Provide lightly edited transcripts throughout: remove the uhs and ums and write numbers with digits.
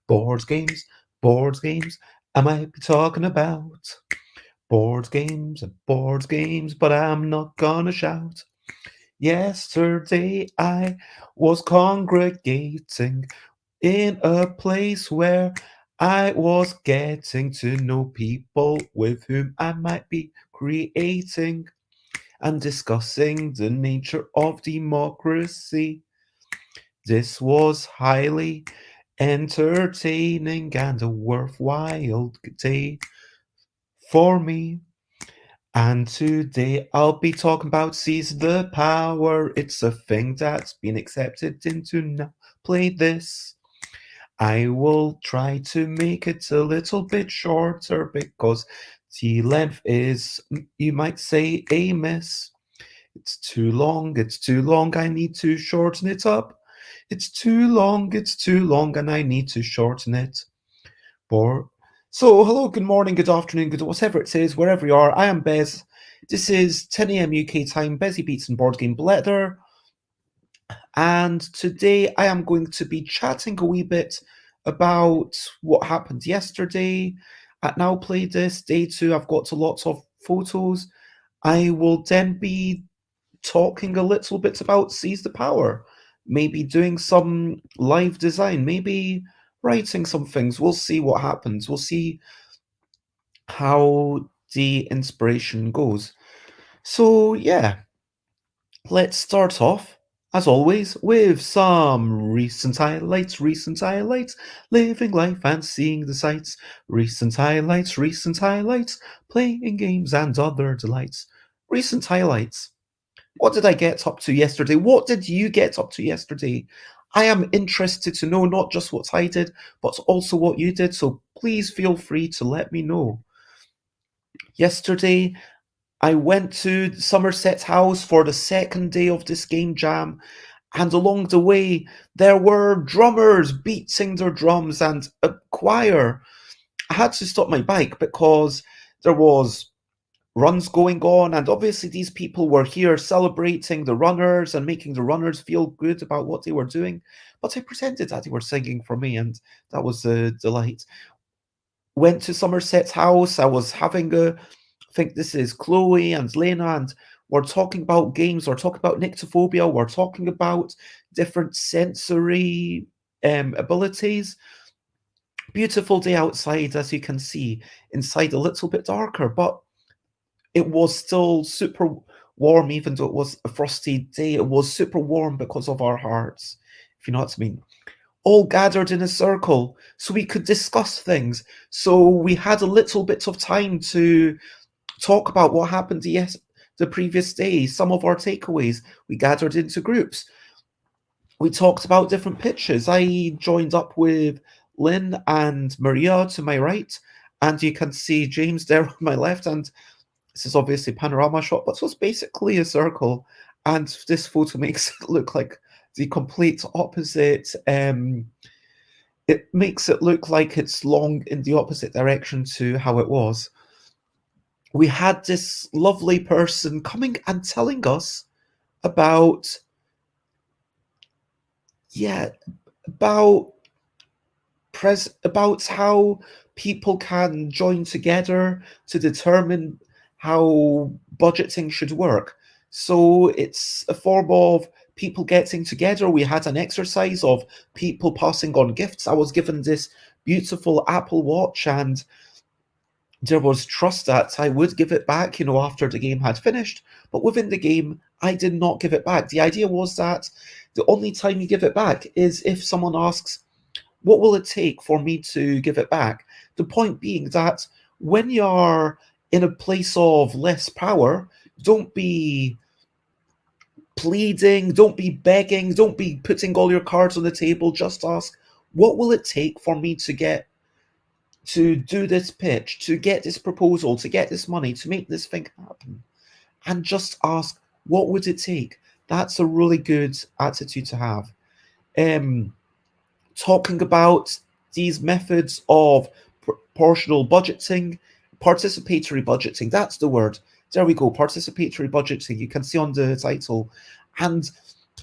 Boards, games, boards games. I might be talking about boards games, but I'm not gonna shout. Yesterday I was congregating in a place where I was getting to know people with whom I might be creating and discussing the nature of democracy. This was highly entertaining and a worthwhile day for me. And today I'll be talking about Seize the Power. It's a thing that's been accepted into now. Play this. I will try to make it a little bit shorter because the length is, you might say, a miss. It's too long, I need to shorten it up. It's too long, and I need to shorten it. For so, hello, good morning, good afternoon, good whatever it is, wherever you are. I am Bez. This is 10 a.m. UK time, Bezzy Beats and Board Game Bladder. And today I am going to be chatting a wee bit about what happened yesterday at Now Play This Day 2. I've got lots of photos. I will then be talking a little bit about Seize the Power, maybe doing some live design, maybe writing some things. We'll see what happens. We'll see how the inspiration goes. So, yeah, let's start off, as always, with some recent highlights, living life and seeing the sights, recent highlights, playing games and other delights. Recent highlights. What did I get up to yesterday? What did you get up to yesterday? I am interested to know not just what I did, but also what you did, so please feel free to let me know. Yesterday, I went to Somerset House for the second day of this game jam, and along the way, there were drummers beating their drums and a choir. I had to stop my bike because there was runs going on, and obviously these people were here celebrating the runners and making the runners feel good about what they were doing. But I pretended that they were singing for me, and that was a delight. Went to Somerset's house. I was having I think this is Chloe and Lena, and we're talking about games, we're talking about nyctophobia, we're talking about different sensory abilities. Beautiful day outside, as you can see. Inside a little bit darker, but it was still super warm, even though it was a frosty day. It was super warm because of our hearts, if you know what I mean. All gathered in a circle so we could discuss things. So we had a little bit of time to talk about what happened the previous day, some of our takeaways. We gathered into groups. We talked about different pitches. I joined up with Lynn and Maria to my right, and you can see James there on my left. And this is obviously a panorama shot, but so it's basically a circle. And this photo makes it look like the complete opposite. It makes it look like it's long in the opposite direction to how it was. We had this lovely person coming and telling us about, yeah, about about how people can join together to determine how budgeting should work. So it's a form of people getting together. We had an exercise of people passing on gifts. I was given this beautiful Apple Watch, and there was trust that I would give it back, after the game had finished. But within the game, I did not give it back. The idea was that the only time you give it back is if someone asks, what will it take for me to give it back? The point being that when you're in a place of less power, don't be pleading, don't be begging, don't be putting all your cards on the table. Just ask, what will it take for me to do this pitch, to get this proposal, to get this money, to make this thing happen? And just ask, what would it take? That's a really good attitude to have. Um, Talking about these methods of proportional budgeting, participatory budgeting. That's the word. There we go. Participatory budgeting. You can see on the title. And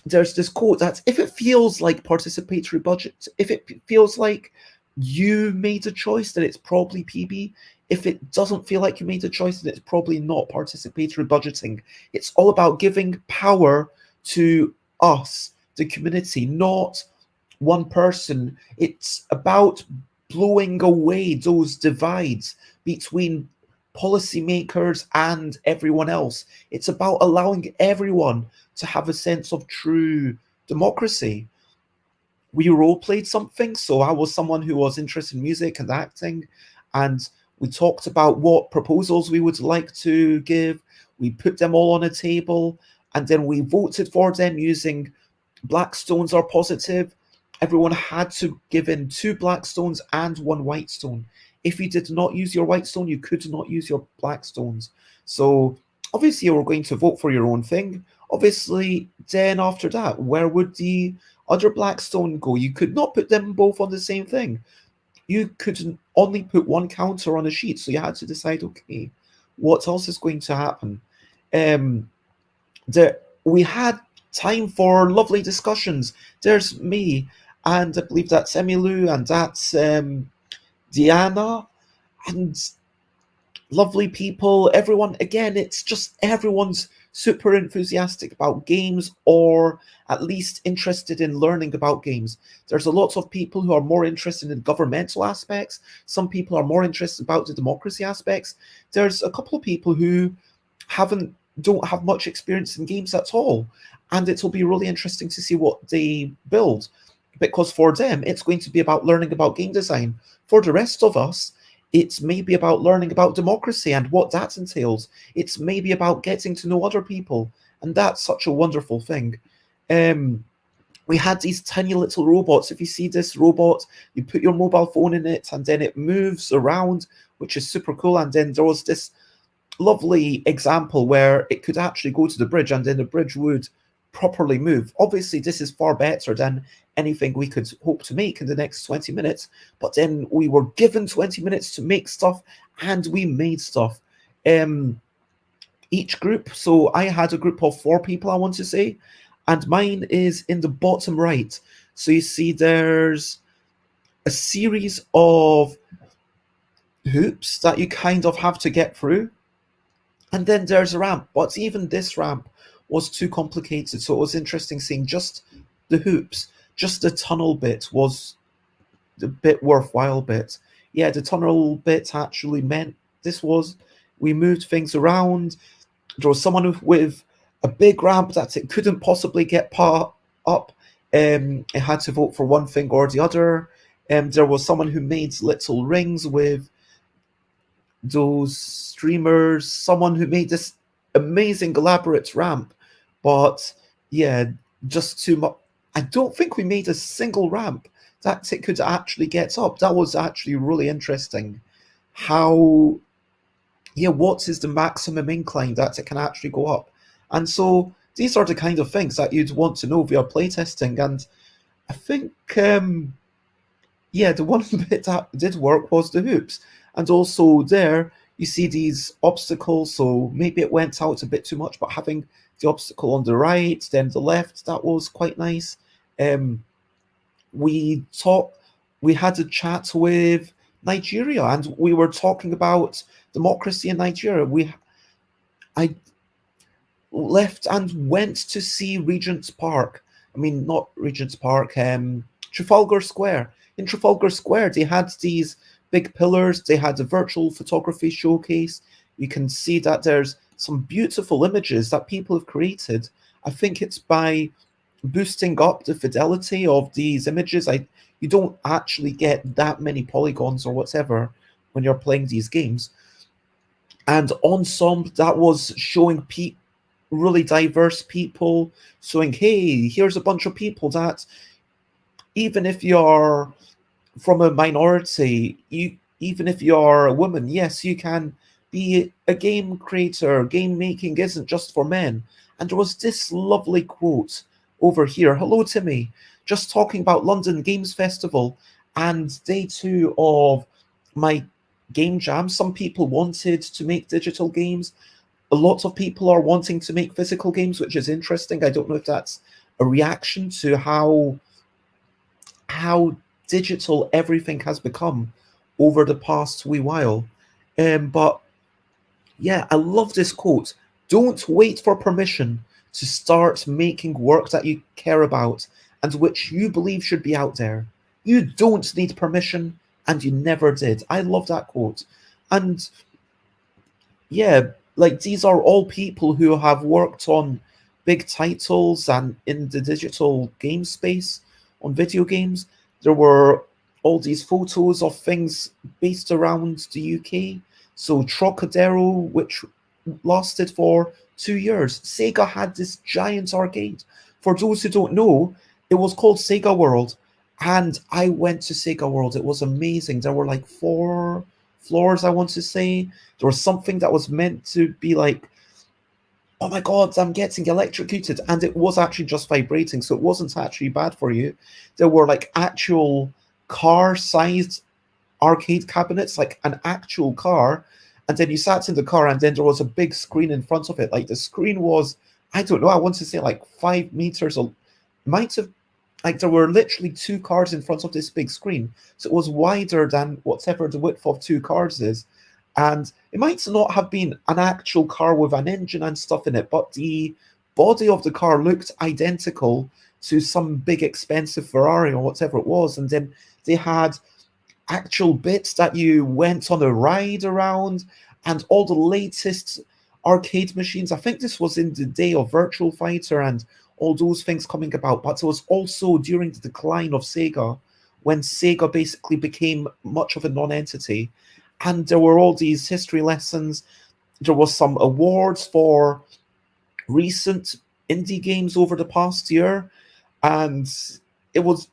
there's this quote that if it feels like participatory budget, if it feels like you made a choice, then it's probably PB. If it doesn't feel like you made a choice, then it's probably not participatory budgeting. It's all about giving power to us, the community, not one person. It's about blowing away those divides between policymakers and everyone else. It's about allowing everyone to have a sense of true democracy. We role played something. So I was someone who was interested in music and acting, and we talked about what proposals we would like to give. We put them all on a table, and then we voted for them using black stones are positive. Everyone had to give in 2 black stones and 1 white stone. If you did not use your white stone, you could not use your black stones. So obviously you were going to vote for your own thing. Obviously, then after that, where would the other black stone go? You could not put them both on the same thing. You could only put one counter on a sheet. So you had to decide, okay, what else is going to happen? Um, we had time for lovely discussions. There's me, and I believe that's Emilu, and that's Diana, and lovely people. Everyone, again, it's just everyone's super enthusiastic about games, or at least interested in learning about games. There's a lot of people who are more interested in governmental aspects. Some people are more interested about the democracy aspects. There's a couple of people who haven't don't have much experience in games at all, and it'll be really interesting to see what they build, because for them it's going to be about learning about game design. For the rest of us, it's maybe about learning about democracy and what that entails. It's maybe about getting to know other people, and that's such a wonderful thing. um we had these tiny little robots. If you see this robot, you put your mobile phone in it and then it moves around, which is super cool. And then there was this lovely example where it could actually go to the bridge and then the bridge would properly move. Obviously, this is far better than anything we could hope to make in the next 20 minutes, but then we were given 20 minutes to make stuff and we made stuff. Um, each group, so I had a group of 4 people, I want to say, and mine is in the bottom right. So you see there's a series of hoops that you kind of have to get through. And then there's a ramp, but even this ramp was too complicated. So it was interesting seeing just the hoops, just the tunnel bit was the bit worthwhile bit. Yeah, the tunnel bit actually meant we moved things around. There was someone with a big ramp that it couldn't possibly get up. It had to vote for one thing or the other. There was someone who made little rings with those streamers, someone who made this amazing elaborate ramp, but yeah, just too much. I don't think we made a single ramp that it could actually get up. That was actually really interesting. How, yeah, what is the maximum incline that it can actually go up? And so these are the kind of things that you'd want to know via playtesting. And I think yeah, the one bit that did work was the hoops. And also there, you see these obstacles, so maybe it went out a bit too much, but having the obstacle on the right, then the left, that was quite nice. Um, we talked, we had a chat with Nigeria, and we were talking about democracy in Nigeria. I left and went to see Regent's Park. I mean, not Regent's Park, Trafalgar Square. In Trafalgar Square, they had these big pillars, they had a virtual photography showcase. You can see that there's some beautiful images that people have created. I think it's by boosting up the fidelity of these images. You don't actually get that many polygons or whatever when you're playing these games. And Ensemble, that was showing really diverse people, showing, hey, here's a bunch of people that, even if you're from a minority, even if you're a woman, yes, you can be a game creator. Game making isn't just for men. And there was this lovely quote over here. Hello, Timmy. Just talking about London Games Festival and day 2 of my game jam, some people wanted to make digital games. A lot of people are wanting to make physical games, which is interesting. I don't know if that's a reaction to how digital everything has become over the past wee while. But yeah, I love this quote. Don't wait for permission to start making work that you care about and which you believe should be out there. You don't need permission, and you never did. I love that quote. And yeah, like these are all people who have worked on big titles and in the digital game space on video games. There were all these photos of things based around the UK. So Trocadero, which lasted for 2 years. Sega had this giant arcade. For those who don't know, it was called Sega World. And I went to Sega World. It was amazing. There were like 4 floors, I want to say. There was something that was meant to be like, oh my god, I'm getting electrocuted. And it was actually just vibrating. So it wasn't actually bad for you. There were like actual car sized arcade cabinets, like an actual car. And then you sat in the car, and then there was a big screen in front of it. Like the screen was, I don't know, I want to say like 5 meters, or might have, like there were literally 2 cars in front of this big screen. So it was wider than whatever the width of 2 cars is. And it might not have been an actual car with an engine and stuff in it, but the body of the car looked identical to some big expensive Ferrari or whatever it was. And then they had actual bits that you went on a ride around, and all the latest arcade machines. I think this was in the day of Virtual Fighter and all those things coming about, but it was also during the decline of Sega, when Sega basically became much of a non-entity. And there were all these history lessons. There was some awards for recent indie games over the past year, and it was,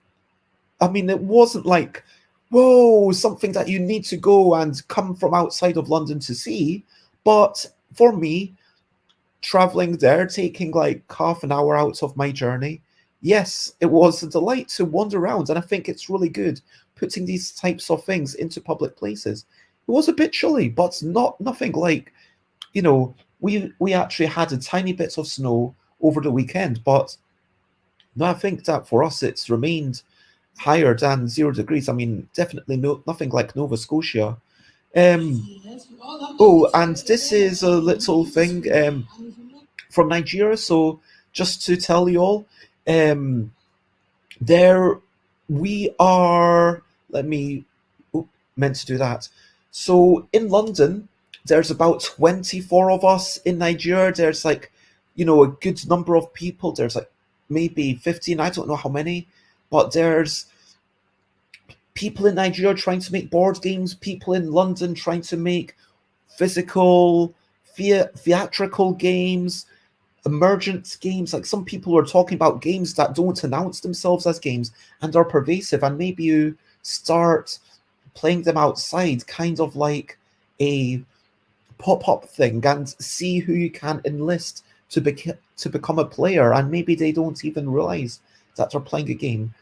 I mean, it wasn't like, whoa, something that you need to go and come from outside of London to see. But for me, traveling there, taking like half an hour out of my journey, yes, it was a delight to wander around. And I think it's really good putting these types of things into public places. It was a bit chilly, but nothing like, we actually had a tiny bit of snow over the weekend, but no, I think that for us it's remained higher than 0 degrees. I mean, definitely nothing like Nova Scotia. Um, oh, and this is a little thing from Nigeria. So just to tell you all, um, there we are. Let me. Oh, meant to do that. So in London, there's about 24 of us. In Nigeria, there's like, a good number of people. There's like maybe 15. I don't know how many, but there's people in Nigeria trying to make board games, people in London trying to make physical, theatrical games, emergent games. Like some people are talking about games that don't announce themselves as games and are pervasive, and maybe you start playing them outside, kind of like a pop-up thing, and see who you can enlist to become a player, and maybe they don't even realize that they're playing a game.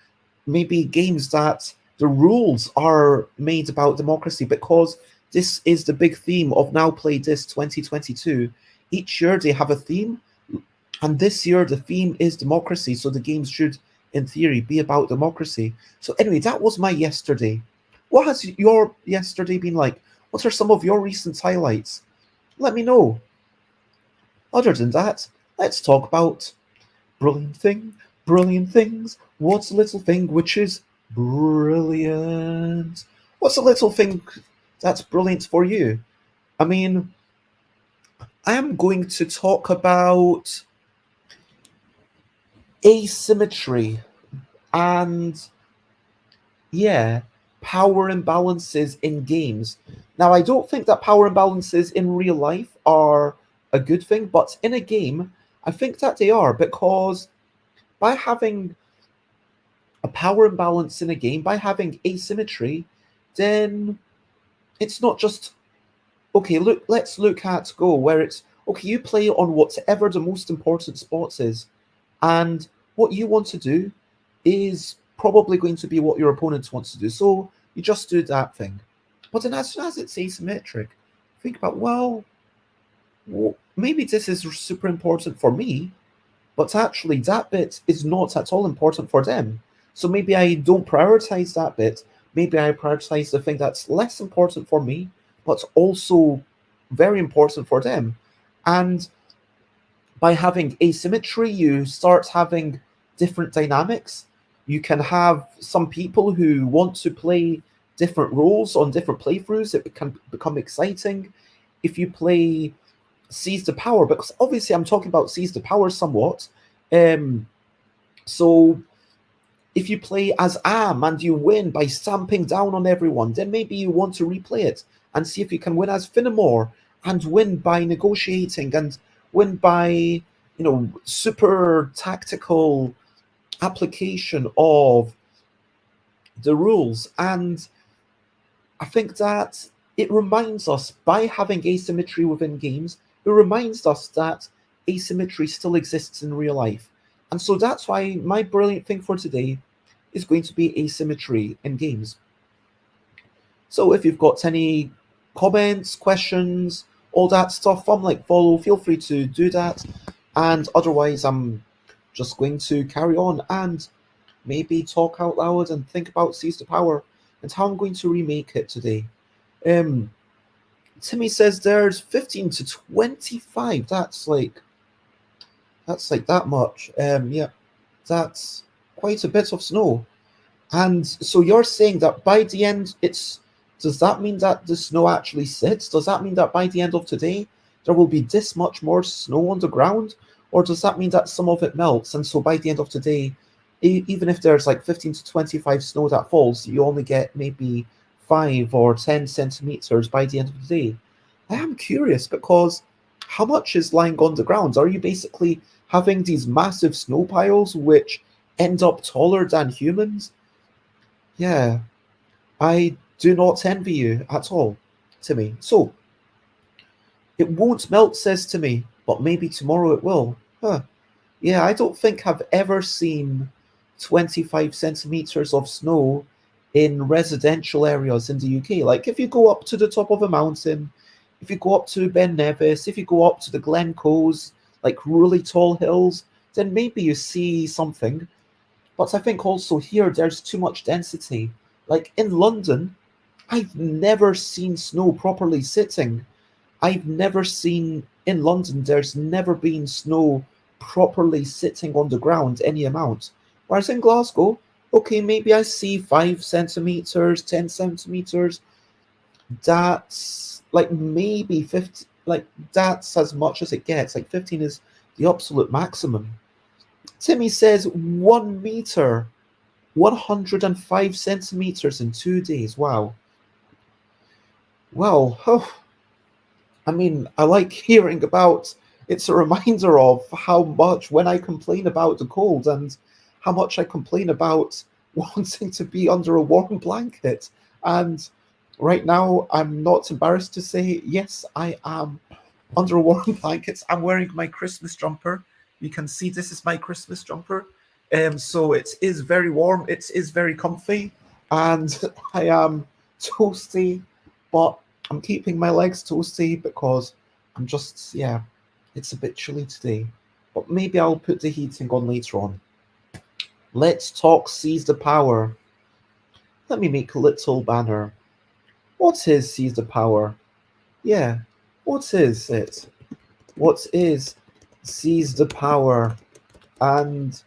Maybe games that the rules are made about democracy, because this is the big theme of Now Play This 2022. Each year they have a theme, and this year the theme is democracy, so the games should, in theory, be about democracy. So anyway, that was my yesterday. What has your yesterday been like? What are some of your recent highlights? Let me know. Other than that, let's talk about brilliant things. What's a little thing which is brilliant? What's a little thing that's brilliant for you? I mean, I am going to talk about asymmetry and, yeah, power imbalances in games. Now, I don't think that power imbalances in real life are a good thing, but in a game, I think that they are, because by having a power imbalance in a game, by having asymmetry, then it's not just, okay, let's look at Go, where it's, okay, you play on whatever the most important spots is, and what you want to do is probably going to be what your opponent wants to do. So you just do that thing. But then as soon as it's asymmetric, think about, well, maybe this is super important for me, but actually that bit is not at all important for them. So maybe I don't prioritize that bit. Maybe I prioritize the thing that's less important for me, but also very important for them. And by having asymmetry, you start having different dynamics. You can have some people who want to play different roles on different playthroughs. It can become exciting. If you play Seize the Power, because obviously I'm talking about Seize the Power somewhat. So if you play as Am and you win by stamping down on everyone, then maybe you want to replay it and see if you can win as Finnemore and win by negotiating and win by, super tactical application of the rules. And I think that it reminds us, by having asymmetry within games, it reminds us that asymmetry still exists in real life. And so that's why my brilliant thing for today is going to be asymmetry in games. So if you've got any comments, questions, all that stuff, follow, feel free to do that. And otherwise, I'm just going to carry on and maybe talk out loud and think about Seize the Power and how I'm going to remake it today. Timmy says there's 15 to 25. That's like that much. Yeah, that's quite a bit of snow. And so you're saying that by the end, does that mean that the snow actually sits? Does that mean that by the end of today, there will be this much more snow on the ground? Or does that mean that some of it melts? And so by the end of today, even if there's like 15 to 25 snow that falls, you only get maybe 5 or 10 centimeters by the end of the day. I am curious because how much is lying on the ground? Are you basically having these massive snow piles which end up taller than humans? Yeah, I do not envy you at all, Timmy. So, it won't melt, says Timmy, but maybe tomorrow it will. Huh. Yeah, I don't think I've ever seen 25 centimeters of snow in residential areas in the UK. Like, if you go up to the top of a mountain, if you go up to Ben Nevis, if you go up to the Glencoes, like really tall hills, then maybe you see something. But I think also here there's too much density. Like in London, I've never seen snow properly sitting. I've never seen in London, there's never been snow properly sitting on the ground any amount. Whereas in Glasgow, okay, maybe I see 5 centimeters, 10 centimeters. That's like maybe 50, like that's as much as it gets. Like 15 is the absolute maximum. Timmy says 1 meter, 105 centimeters in 2 days. Wow. Well, oh, I mean, I like hearing about. It's a reminder of how much when I complain about the cold and how much I complain about wanting to be under a warm blanket. And right now, I'm not embarrassed to say, yes, I am under a warm blanket. I'm wearing my Christmas jumper. You can see this is my Christmas jumper. So it is very warm. It is very comfy, and I am toasty, but I'm keeping my legs toasty because I'm just, yeah, it's a bit chilly today. But maybe I'll put the heating on later on. Let's talk Seize the Power. Let me make a little banner. What is Seize the Power? Yeah, what is it? What is Seize the Power? And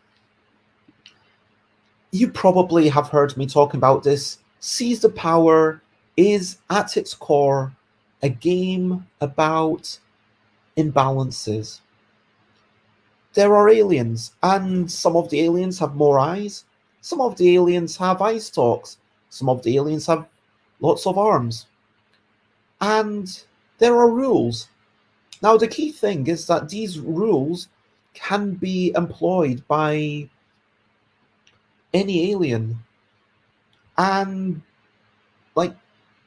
you probably have heard me talking about this. Seize the Power is at its core a game about imbalances. There are aliens, and some of the aliens have more eyes. Some of the aliens have eye stalks. Some of the aliens have lots of arms. And there are rules. Now, the key thing is that these rules can be employed by any alien. And, like,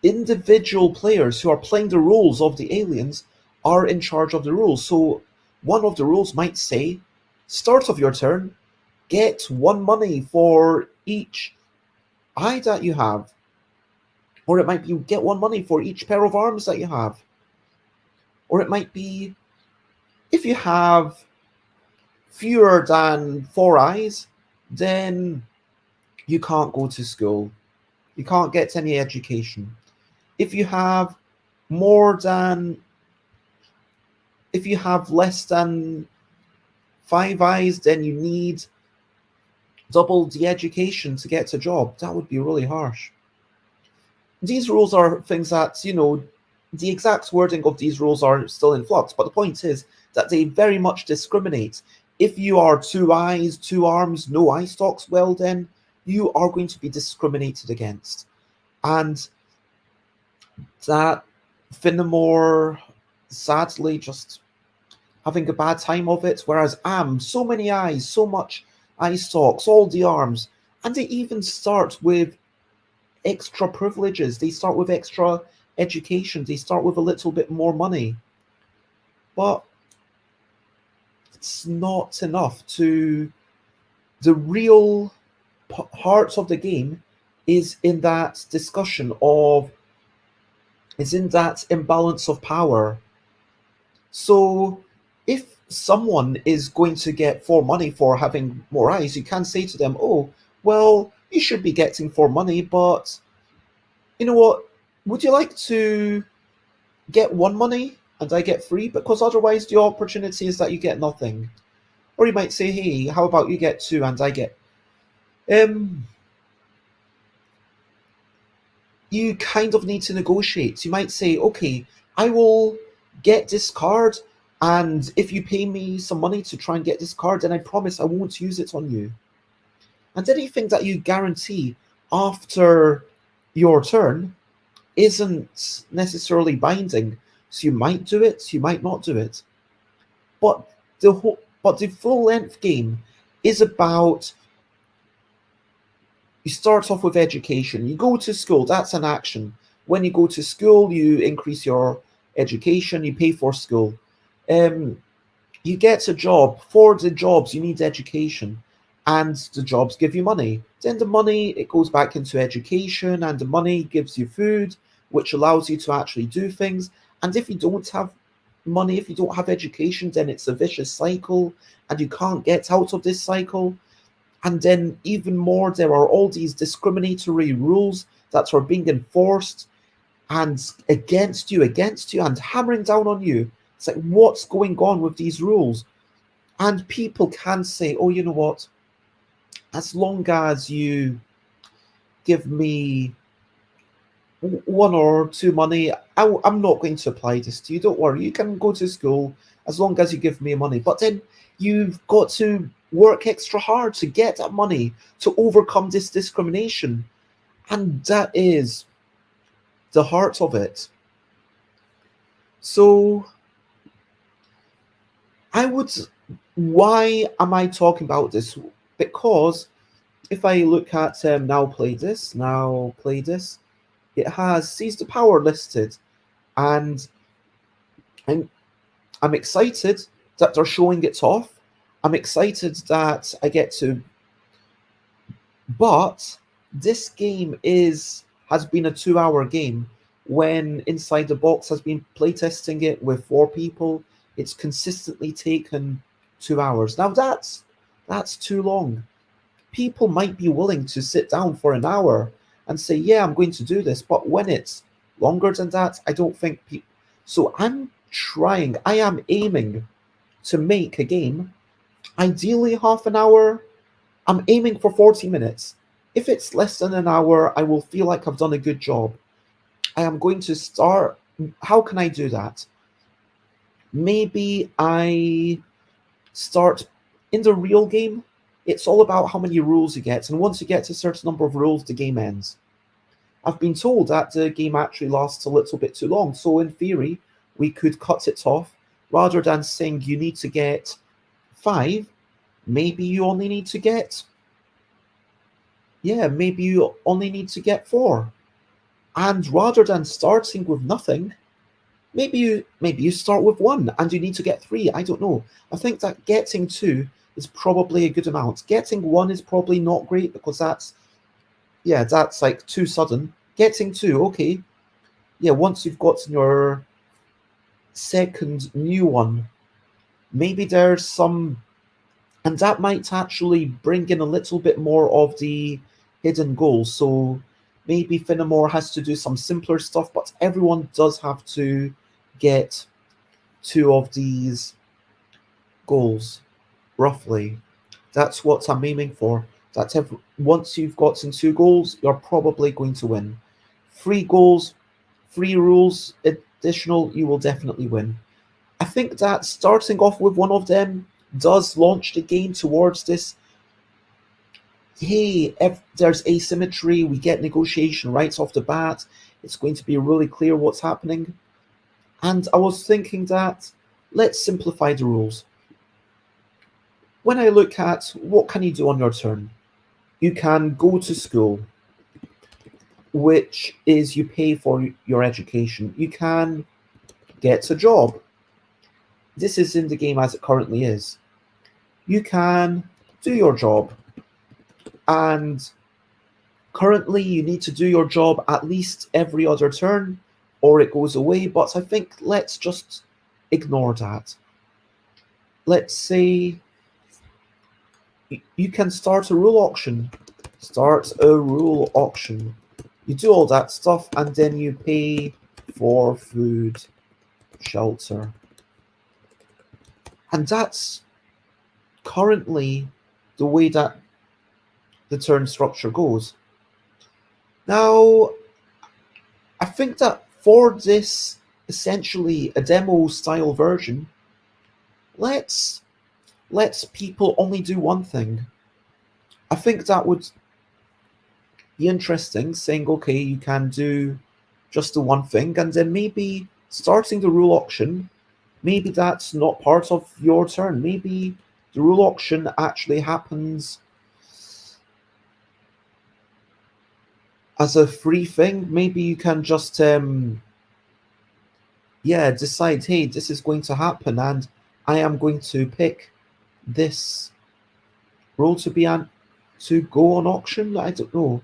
individual players who are playing the roles of the aliens are in charge of the rules. So, one of the rules might say, start of your turn, get 1 money for each eye that you have. Or it might be get 1 money for each pair of arms that you have. Or it might be if you have fewer than 4 eyes, then you can't go to school. You can't get any education. If you have more than, if you have less than 5 eyes, then you need double the education to get a job. That would be really harsh. These rules are things that, the exact wording of these rules are still in flux, but the point is that they very much discriminate. If you are 2 eyes, 2 arms, no eye stalks, well then you are going to be discriminated against. And that Finnemore sadly just having a bad time of it, whereas so many eyes, so much eye stalks, all the arms, and they even start with extra privileges, they start with extra education, they start with a little bit more money. But it's not enough to, the real heart of the game is in that discussion of, is in that imbalance of power. So if someone is going to get 4 money for having more eyes, you can say to them, oh, well, you should be getting 4 money, but you know what? Would you like to get 1 money and I get 3? Because otherwise the opportunity is that you get nothing. Or you might say, hey, how about you get 2 and I get... you kind of need to negotiate. You might say, okay, I will get this card, and if you pay me some money to try and get this card, then I promise I won't use it on you. And anything that you guarantee after your turn isn't necessarily binding. So you might do it, you might not do it. But the full length game is about, you start off with education. You go to school, that's an action. When you go to school, you increase your education, you pay for school. You get a job. For the jobs, you need education. And the jobs give you money. Then the money, it goes back into education, and the money gives you food, which allows you to actually do things. And if you don't have money, if you don't have education, then it's a vicious cycle, and you can't get out of this cycle. And then even more, there are all these discriminatory rules that are being enforced and against you, and hammering down on you. It's like, what's going on with these rules? And people can say, oh, you know what? As long as you give me 1 or 2 money, I'm not going to apply this to you. Don't worry, you can go to school as long as you give me money. But then you've got to work extra hard to get that money to overcome this discrimination. And that is the heart of it. So why am I talking about this? Because if I look at now play this, it has Seize the Power listed, and I'm excited that they're showing it off. I'm excited that I get to, but this game has been a 2-hour game, when Inside the Box has been playtesting it with 4 people. It's consistently taken 2 hours. Now that's too long. People might be willing to sit down for an hour and say, yeah, I'm going to do this. But when it's longer than that, I don't think people... So I am aiming to make a game, ideally half an hour. I'm aiming for 40 minutes. If it's less than an hour, I will feel like I've done a good job. I am going to start... How can I do that? Maybe I start in the real game. It's all about how many rules you get, and once you get to a certain number of rules, the game ends. I've been told that the game actually lasts a little bit too long, so in theory, we could cut it off. Rather than saying you need to get 5, maybe you only need to get... maybe you only need to get 4. And rather than starting with nothing, maybe you start with 1 and you need to get 3. I don't know. I think that getting 2 is probably a good amount. Getting 1 is probably not great, because that's like too sudden. Getting two, okay. Yeah, once you've gotten your second new one, maybe there's some, and that might actually bring in a little bit more of the hidden goals. So maybe Finnemore has to do some simpler stuff, but everyone does have to get two of these goals, roughly. That's what I'm aiming for. That once you've gotten two goals, you're probably going to win. Three goals, three rules additional, you will definitely win. I think that starting off with one of them does launch the game towards this. Hey, if there's asymmetry, we get negotiation right off the bat. It's going to be really clear what's happening. And I was thinking that let's simplify the rules. When I look at what can you do on your turn, you can go to school, which is you pay for your education. You can get a job. This is in the game as it currently is. You can do your job, and currently you need to do your job at least every other turn or it goes away, but I think let's just ignore that. Let's say you can start a rule auction. Start a rule auction. You do all that stuff and then you pay for food, shelter. And that's currently the way that the turn structure goes. Now, I think that for this essentially a demo style version, let's people only do one thing. I think that would be interesting, saying okay, you can do just the one thing, and then maybe starting the rule auction, maybe that's not part of your turn. Maybe the rule auction actually happens as a free thing. Maybe you can just decide, hey, this is going to happen, and I am going to pick this role to go on auction. I don't know.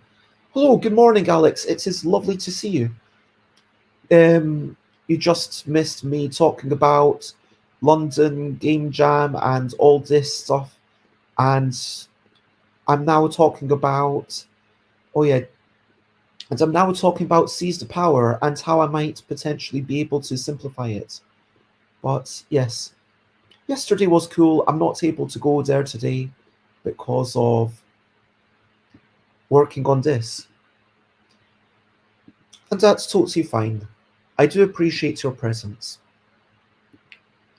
Hello, good morning, Alex. It is lovely to see you. You just missed me talking about London Game Jam and all this stuff, and I'm now talking about oh yeah, and I'm now talking about Seize the Power and how I might potentially be able to simplify it. But yes, yesterday was cool. I'm not able to go there today because of working on this. And that's totally fine. I do appreciate your presence.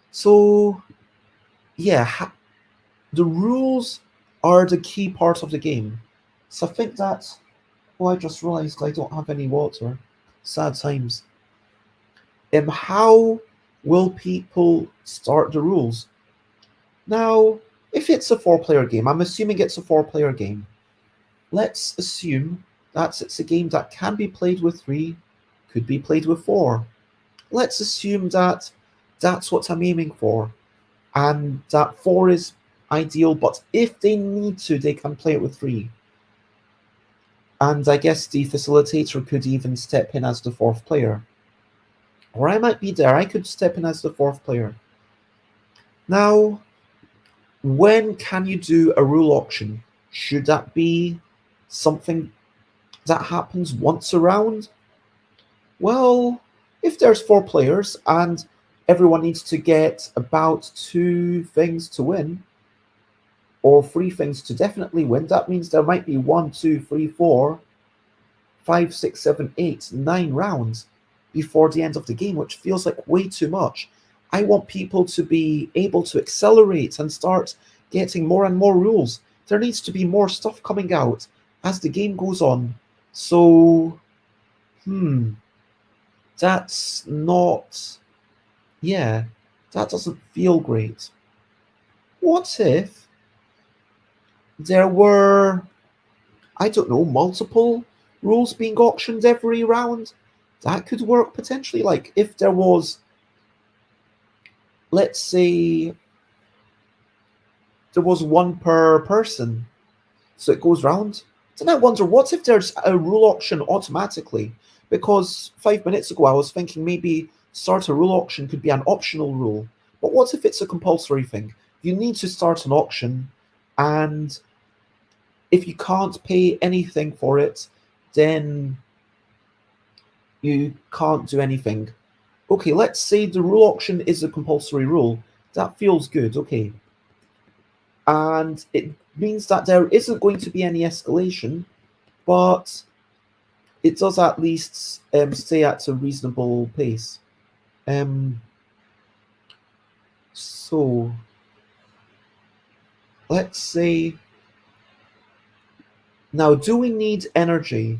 So, yeah, the rules are the key part of the game. So I think that. Oh, I just realised I don't have any water. Sad times. How will people start the rules? Now, if it's a four-player game, I'm assuming it's a four-player game. Let's assume that it's a game that can be played with three, could be played with four. Let's assume that that's what I'm aiming for, and that four is ideal, but if they need to, they can play it with three. And I guess the facilitator could even step in as the fourth player. Or I might be there, I could step in as the fourth player. Now, when can you do a rule auction? Should that be something that happens once a round? Well, if there's four players and everyone needs to get about two things to win, or three things to definitely win, that means there might be 1, 2, 3, 4, 5, 6, 7, 8, 9 rounds before the end of the game, which feels like way too much. I want people to be able to accelerate and start getting more and more rules. There needs to be more stuff coming out as the game goes on. So, that's not. Yeah, that doesn't feel great. What if there were, I don't know, multiple rules being auctioned every round? That could work potentially. Like if there was, let's say, there was one per person, so it goes round. Then I wonder, what if there's a rule auction automatically? Because 5 minutes ago I was thinking maybe start a rule auction could be an optional rule. But what if it's a compulsory thing? You need to start an auction, and if you can't pay anything for it, then you can't do anything. Okay, let's say the rule auction is a compulsory rule. That feels good, okay. And it means that there isn't going to be any escalation, but it does at least stay at a reasonable pace. Um, so let's say now, do we need energy?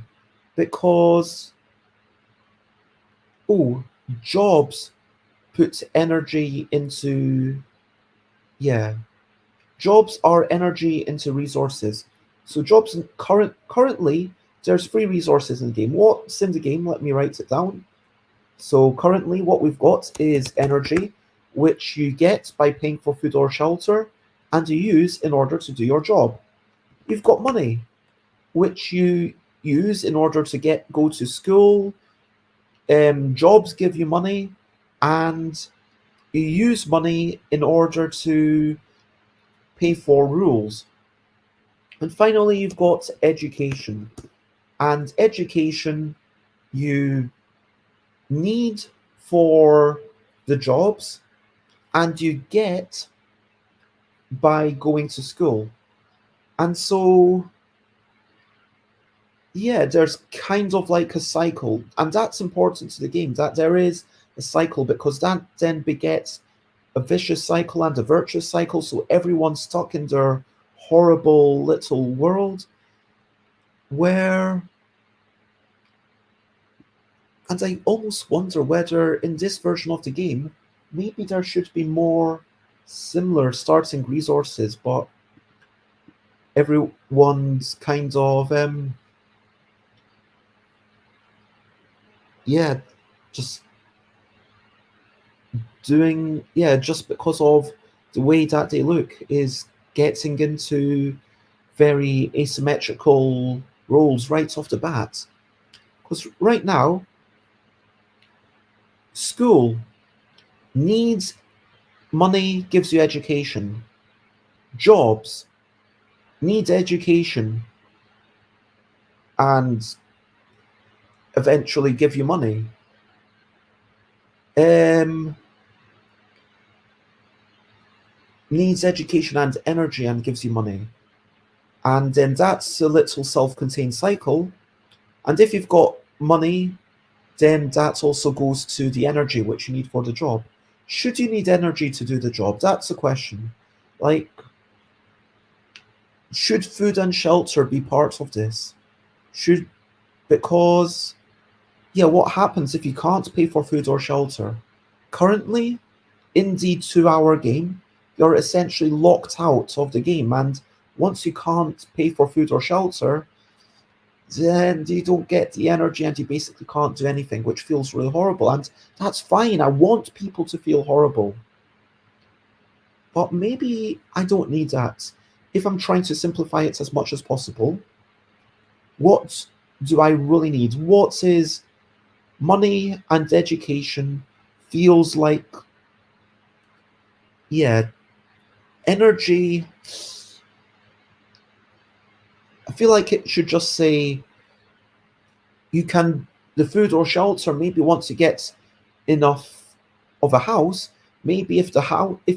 Because oh, jobs put energy into yeah, jobs are energy into resources. So jobs currently there's three resources in the game. What's in the game? Let me write it down. So currently what we've got is energy, which you get by paying for food or shelter, and you use in order to do your job. You've got money, which you use in order to go to school. Jobs give you money, and you use money in order to pay for rules. And finally, you've got education. And education you need for the jobs, and you get by going to school. And so, yeah, there's kind of like a cycle. And that's important to the game, that there is a cycle, because that then begets a vicious cycle and a virtuous cycle. So everyone's stuck in their horrible little world where, and I almost wonder whether in this version of the game, maybe there should be more similar starting resources, but everyone's kind of yeah, just doing, yeah, just because of the way that they look is getting into very asymmetrical roles right off the bat. Because right now, school needs money, gives you education. Jobs needs education and eventually give you money. Um, Needs education and energy and gives you money. And then that's a little self-contained cycle. And if you've got money, then that also goes to the energy which you need for the job. Should you need energy to do the job? That's a question. Like, should food and shelter be part of this? Should, because, yeah, what happens if you can't pay for food or shelter? Currently, in the 2 hour game, you're essentially locked out of the game, and once you can't pay for food or shelter, then you don't get the energy and you basically can't do anything, which feels really horrible. And that's fine. I want people to feel horrible. But maybe I don't need that. If I'm trying to simplify it as much as possible, what do I really need? What is money and education feels like, yeah, energy. I feel like it should just say you can, the food or shelter, maybe once you get enough of a house, maybe if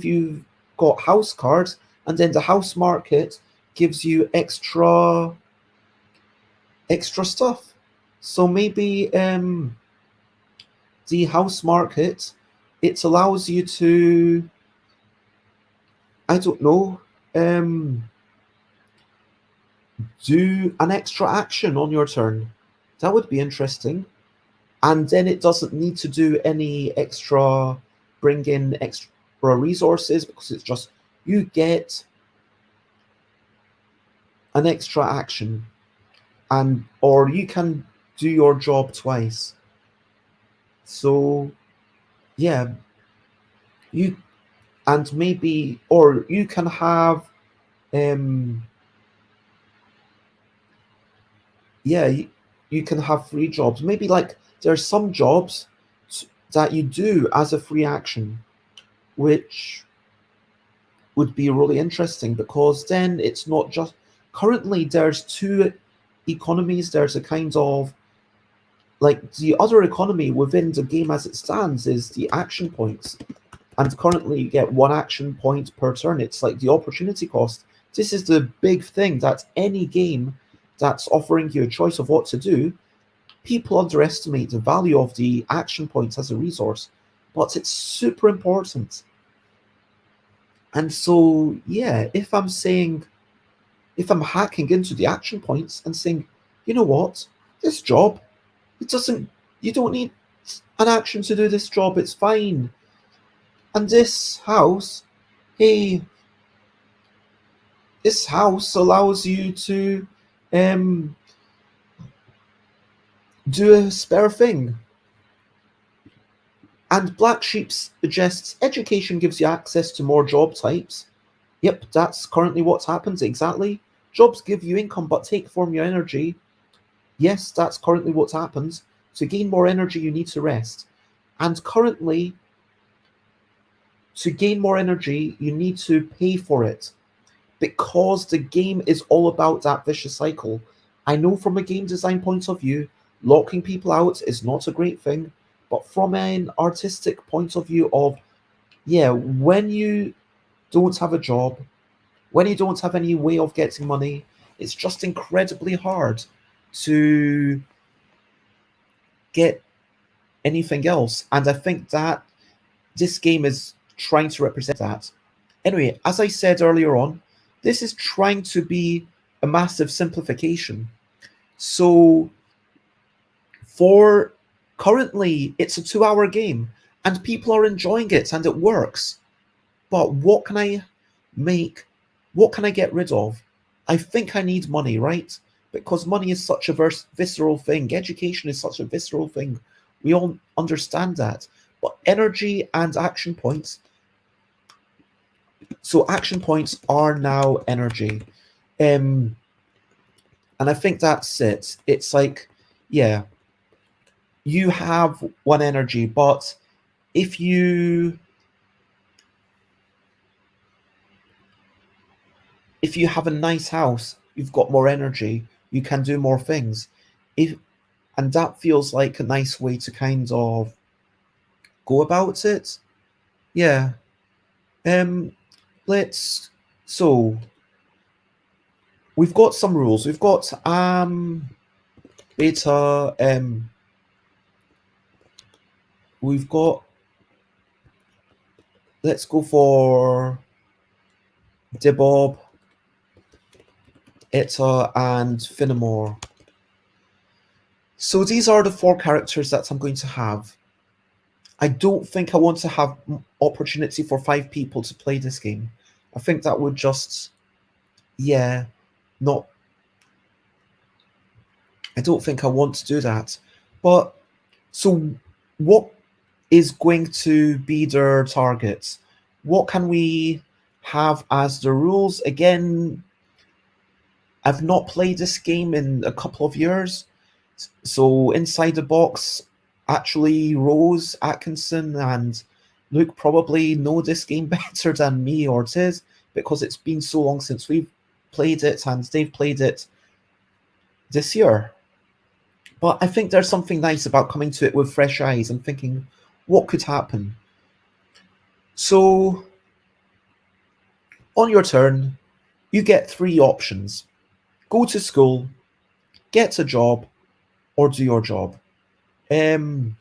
you've got house cards, and then the house market gives you extra stuff. So maybe the house market, it allows you to, I don't know, do an extra action on your turn. That would be interesting. And then it doesn't need to do any extra, bring in extra resources, because it's just you get an extra action, and or you can do your job twice. So yeah, you, and maybe, or you can have um yeah, you can have free jobs. Maybe like there's some jobs that you do as a free action, which would be really interesting because then it's not just currently there's two economies. There's a kind of like the other economy within the game as it stands is the action points. And currently you get one action point per turn. It's like the opportunity cost. This is the big thing that any game that's offering you a choice of what to do, people underestimate the value of the action points as a resource, but it's super important. And so, yeah, if I'm hacking into the action points and saying, you know what, this job, it doesn't, you don't need an action to do this job, it's fine. And hey, this house allows you to um, do a spare thing. And Black Sheep suggests education gives you access to more job types. Yep, that's currently what happens exactly. Jobs give you income but take from your energy. Yes, that's currently what happens. To gain more energy, you need to rest. And currently, to gain more energy, you need to pay for it. Because the game is all about that vicious cycle. I know from a game design point of view, locking people out is not a great thing, but from an artistic point of view of, yeah, when you don't have a job, when you don't have any way of getting money, it's just incredibly hard to get anything else. And I think that this game is trying to represent that. Anyway, as I said earlier on, this is trying to be a massive simplification. So for currently, it's a 2 hour game and people are enjoying it and it works. But what can I make? What can I get rid of? I think I need money, right? Because money is such a visceral thing. Education is such a visceral thing. We all understand that. But energy and action points. So action points are now energy. Um, and I think that's it. It's like, yeah, you have one energy, but if you if you have a nice house, you've got more energy, you can do more things. If and that feels like a nice way to kind of go about it. Yeah. Um let's so we've got some rules. We've got beta we've got let's go for Debob, Eta, and Finnemore. So these are the four characters that I'm going to have. I don't think I want to have opportunity for 5 people to play this game. I think that would just, yeah, not. I don't think I want to do that. But so, what is going to be their targets? What can we have as the rules? Again, I've not played this game in a couple of years. So inside the box, actually Rose, Atkinson, and Luke probably know this game better than me or Tiz because it's been so long since we've played it and they've played it this year. But I think there's something nice about coming to it with fresh eyes and thinking, what could happen? So on your turn, you get 3 options: go to school, get a job, or do your job. Um,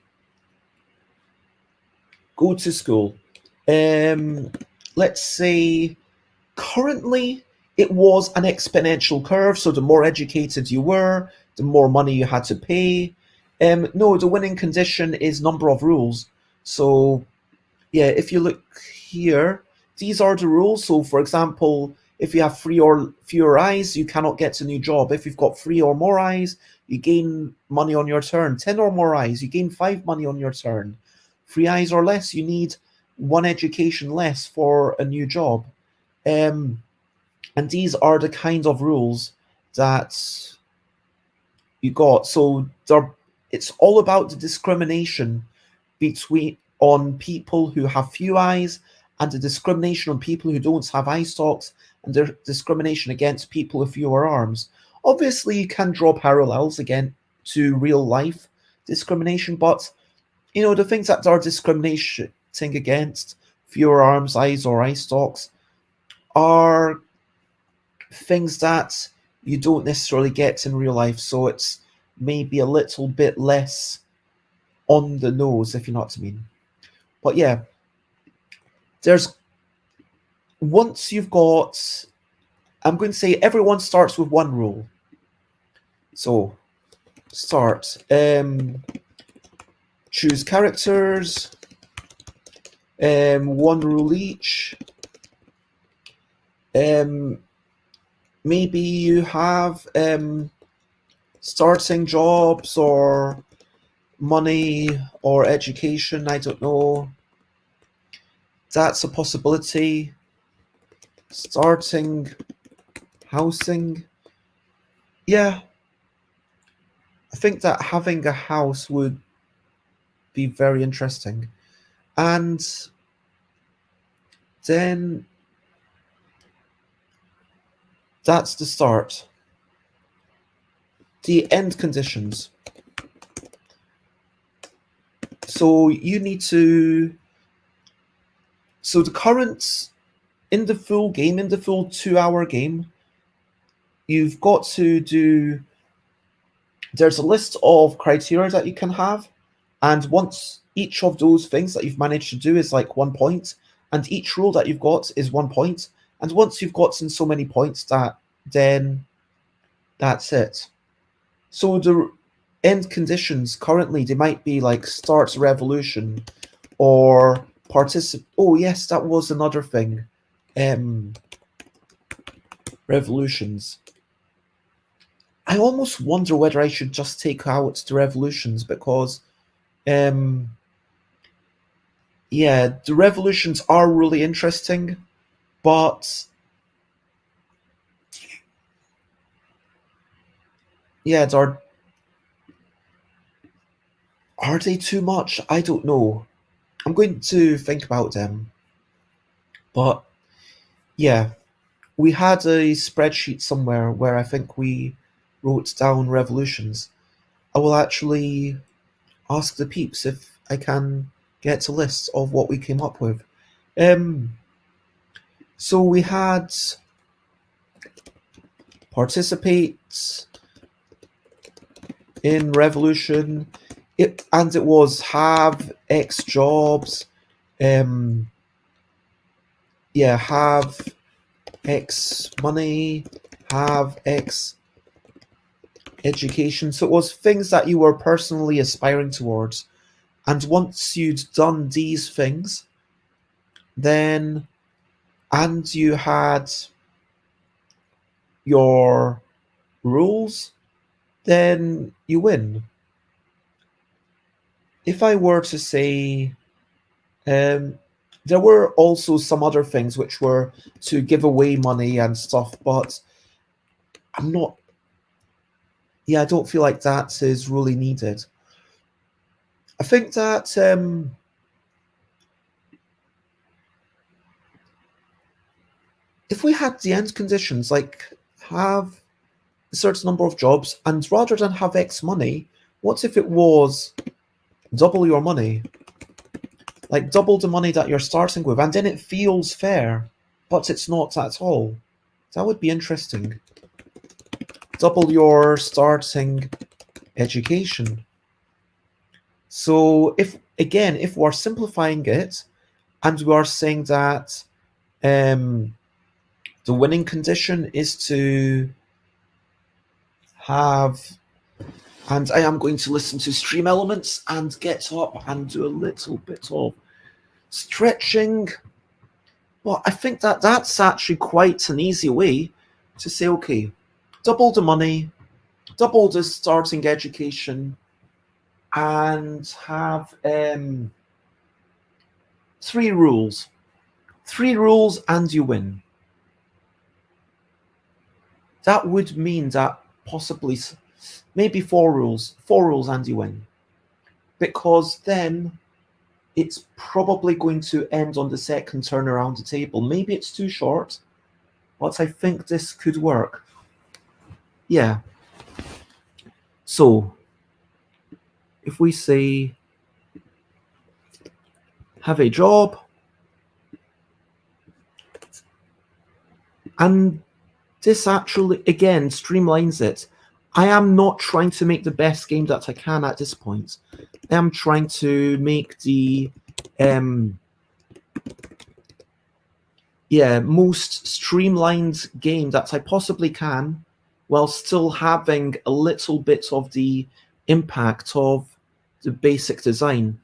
Go to school. Um, let's say currently it was an exponential curve, so the more educated you were, the more money you had to pay. No, the winning condition is number of rules. So yeah, if you look here, these are the rules. So for example, if you have 3 or fewer eyes, you cannot get a new job. If you've got 3 or more eyes, you gain money on your turn. 10 or more eyes, you gain 5 money on your turn. 3 eyes or less, you need 1 education less for a new job. And these are the kinds of rules that you got. So it's all about the discrimination between on people who have few eyes, and the discrimination on people who don't have eye stalks, and the discrimination against people with fewer arms. Obviously, you can draw parallels again to real life discrimination, but the things that are discriminating against fewer arms, eyes, or eye stalks are things that you don't necessarily get in real life, so it's maybe a little bit less on the nose, if you know what I mean. But yeah, there's once you've got, I'm going to say everyone starts with one rule. So start. Choose characters. One rule each. Maybe you have starting jobs or money or education. I don't know. That's a possibility. Starting housing. Yeah, I think that having a house would be very interesting. And then that's the start. The end conditions. So you need to. So the current, in the full game, in the full 2 hour game, you've got to do. There's a list of criteria that you can have, and once each of those things that you've managed to do is like 1 point, and each rule that you've got is 1 point, and once you've gotten so many points, then that's it. So the end conditions currently, they might be like starts revolution or participate. Oh yes, that was another thing. Revolutions. I almost wonder whether I should just take out the revolutions, because yeah, the revolutions are really interesting, but yeah, are they too much? I don't know. I'm going to think about them. But yeah, we had a spreadsheet somewhere where I think we wrote down revolutions. I will actually ask the peeps if I can get a list of what we came up with. Um, so we had participate in revolution, it was have X jobs, um, yeah, have X money, have X education. So it was things that you were personally aspiring towards. And once you'd done these things, then, and you had your rules, then you win. If I were to say, um, there were also some other things which were to give away money and stuff, but I'm not, yeah, I don't feel like that is really needed. I think that if we had the end conditions, like have a certain number of jobs, and rather than have X money, what if it was double your money? Like double the money that you're starting with, and then it feels fair, but it's not at all. That would be interesting. Double your starting education. So if we're simplifying it, and we are saying that um, the winning condition is to have, and I am going to listen to Stream Elements and get up and do a little bit of stretching. Well, I think that that's actually quite an easy way to say, okay, double the money, double the starting education, and have three rules. Three rules and you win. That would mean that possibly maybe 4 rules. 4 rules and you win. Because then it's probably going to end on the second turn around the table. Maybe it's too short, but I think this could work. Yeah. So, if we say, have a job, and this actually, again, streamlines it. I am not trying to make the best game that I can at this point. I am trying to make the most streamlined game that I possibly can, while still having a little bit of the impact of the basic design.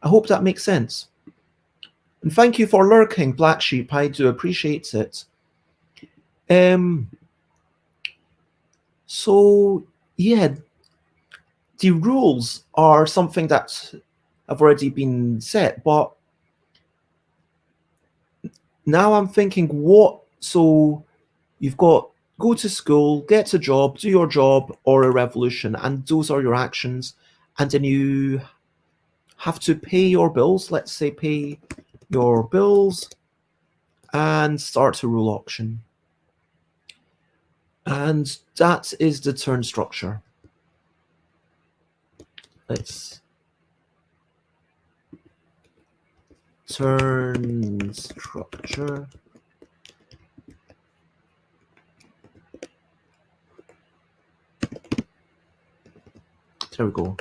I hope that makes sense. And thank you for lurking, Black Sheep. I do appreciate it. So, yeah, the rules are something that have already been set, but now I'm thinking so you've got go to school, get a job, do your job, or a revolution, and those are your actions. And then you have to pay your bills. Let's say pay your bills and start a rule auction. And that is the turn structure. Let's turn structure. There we go.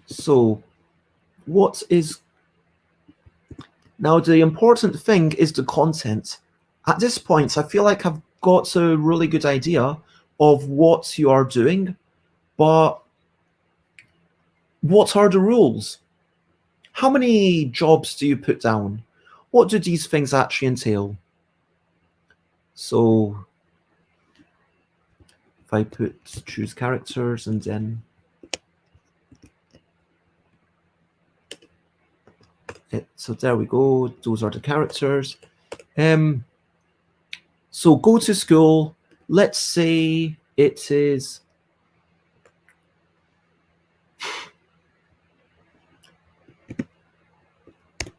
So what is now the important thing is the content. At this point, I feel like I've got a really good idea of what you are doing, but what are the rules? How many jobs do you put down? What do these things actually entail? So if I choose characters and then so there we go, those are the characters. So go to school, let's say it is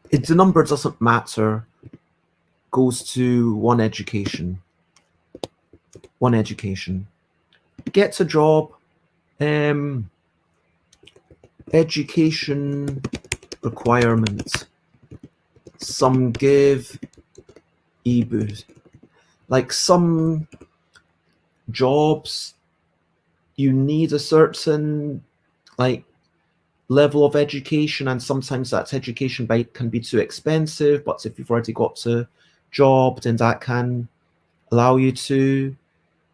the number doesn't matter, goes to one education. Gets a job, education requirements, some give e-boost. Like some jobs, you need a certain level of education, and sometimes that education can be too expensive, but if you've already got a job, then that can allow you to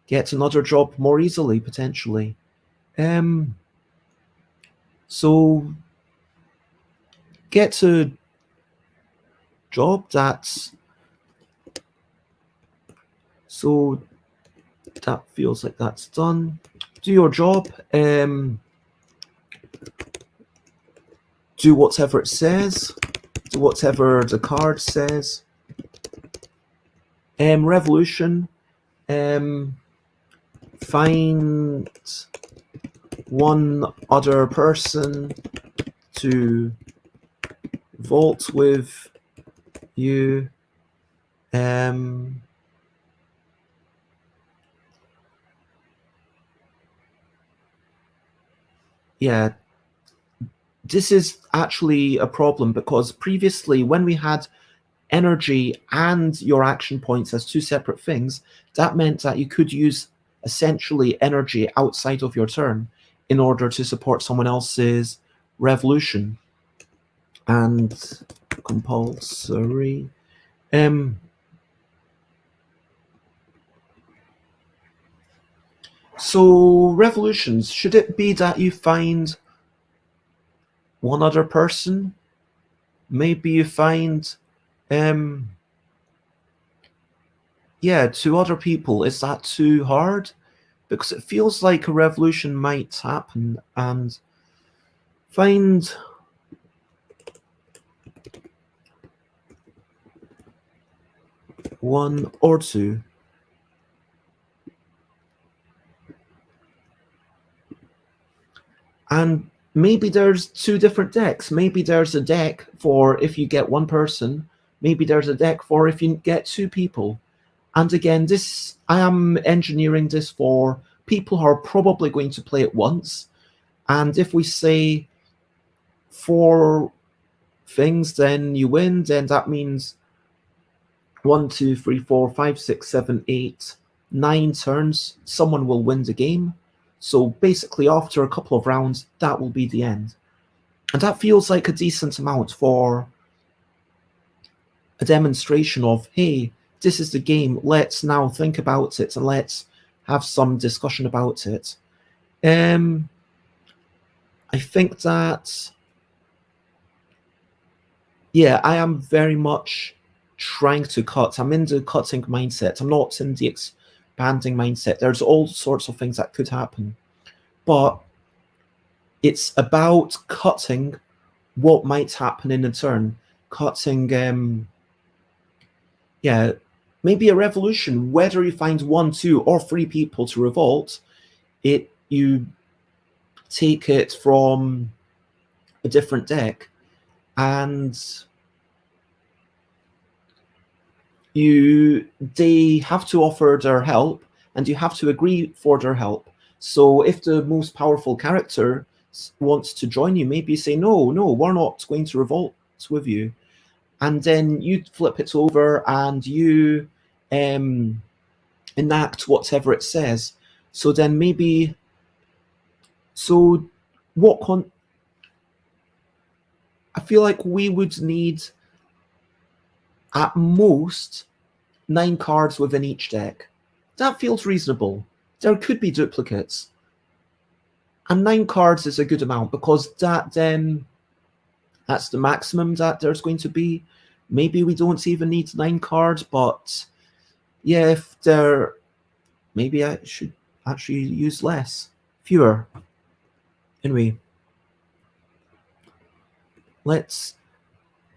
get another job more easily, potentially. So get a job that's so that feels like that's done. Do your job, do whatever it says, do whatever the card says. Revolution, find one other person to vote with you. Yeah, this is actually a problem because previously when we had energy and your action points as two separate things, that meant that you could use essentially energy outside of your turn in order to support someone else's revolution. And compulsory. So revolutions, should it be that you find one other person? Maybe you find two other people. Is that too hard? Because it feels like a revolution might happen, and find one or two. And maybe there's two different decks. Maybe there's a deck for if you get one person. Maybe there's a deck for if you get two people. And again, this I am engineering this for people who are probably going to play it once. And if we say 4 things, then you win, then that means 1, 2, 3, 4, 5, 6, 7, 8, 9 turns, someone will win the game. So basically, after a couple of rounds, that will be the end. And that feels like a decent amount for a demonstration of, hey, this is the game, let's now think about it and let's have some discussion about it. I think that, yeah, I am very much trying to cut. I'm in the cutting mindset. I'm not in the expanding mindset. There's all sorts of things that could happen. But it's about cutting what might happen in a turn. Cutting, yeah, maybe a revolution. Whether you find 1, 2, or 3 people to revolt, you take it from a different deck, and they have to offer their help, and you have to agree for their help. So if the most powerful character wants to join you, maybe say, no, we're not going to revolt with you. And then you flip it over and you enact whatever it says. So then maybe, so what I feel like we would need at most 9 cards within each deck. That feels reasonable. There could be duplicates. And 9 cards is a good amount, because that's the maximum that there's going to be. Maybe we don't even need 9 cards, but yeah, maybe I should actually use fewer. Anyway,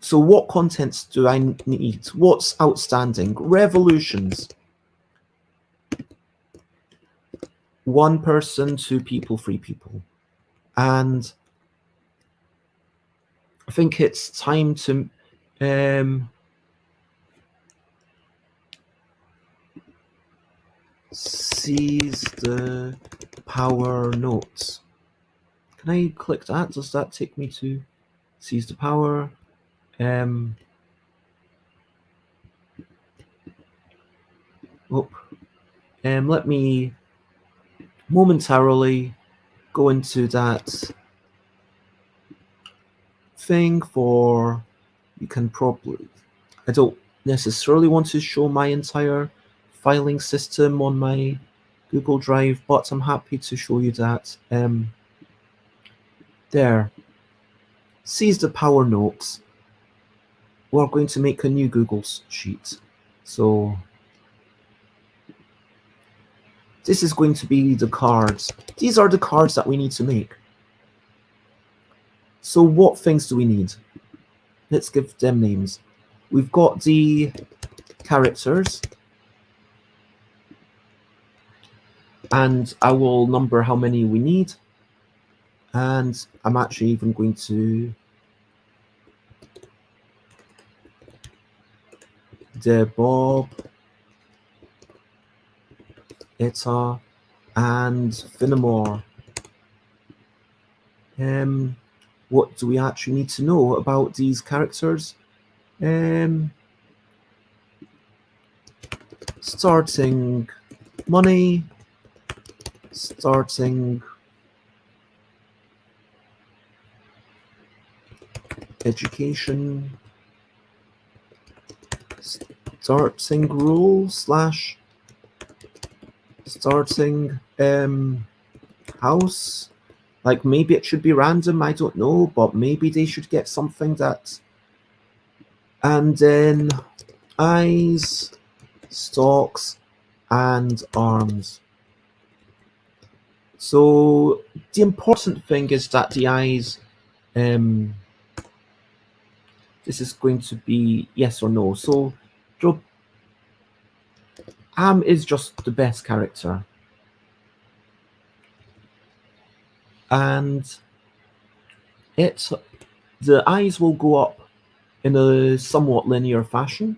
so what contents do I need? What's outstanding? Revolutions. 1 person, 2 people, 3 people. And I think it's time to seize the power notes. Can I click that? Does that take me to seize the power? Let me momentarily go into that thing for, you can probably, I don't necessarily want to show my entire filing system on my Google Drive, but I'm happy to show you that. There. Seize the power notes. We're going to make a new Google sheet. So this is going to be the cards. These are the cards that we need to make. So what things do we need? Let's give them names. We've got the characters, and I will number how many we need. And I'm actually even going to Bob, Etta, and Finnemore. What do we actually need to know about these characters? Starting money, starting education, starting rules / starting house. Like, maybe it should be random, I don't know, but maybe they should get something that. And then eyes, stalks, and arms. So the important thing is that the eyes, this is going to be yes or no. So Am is just the best character. And the eyes will go up in a somewhat linear fashion.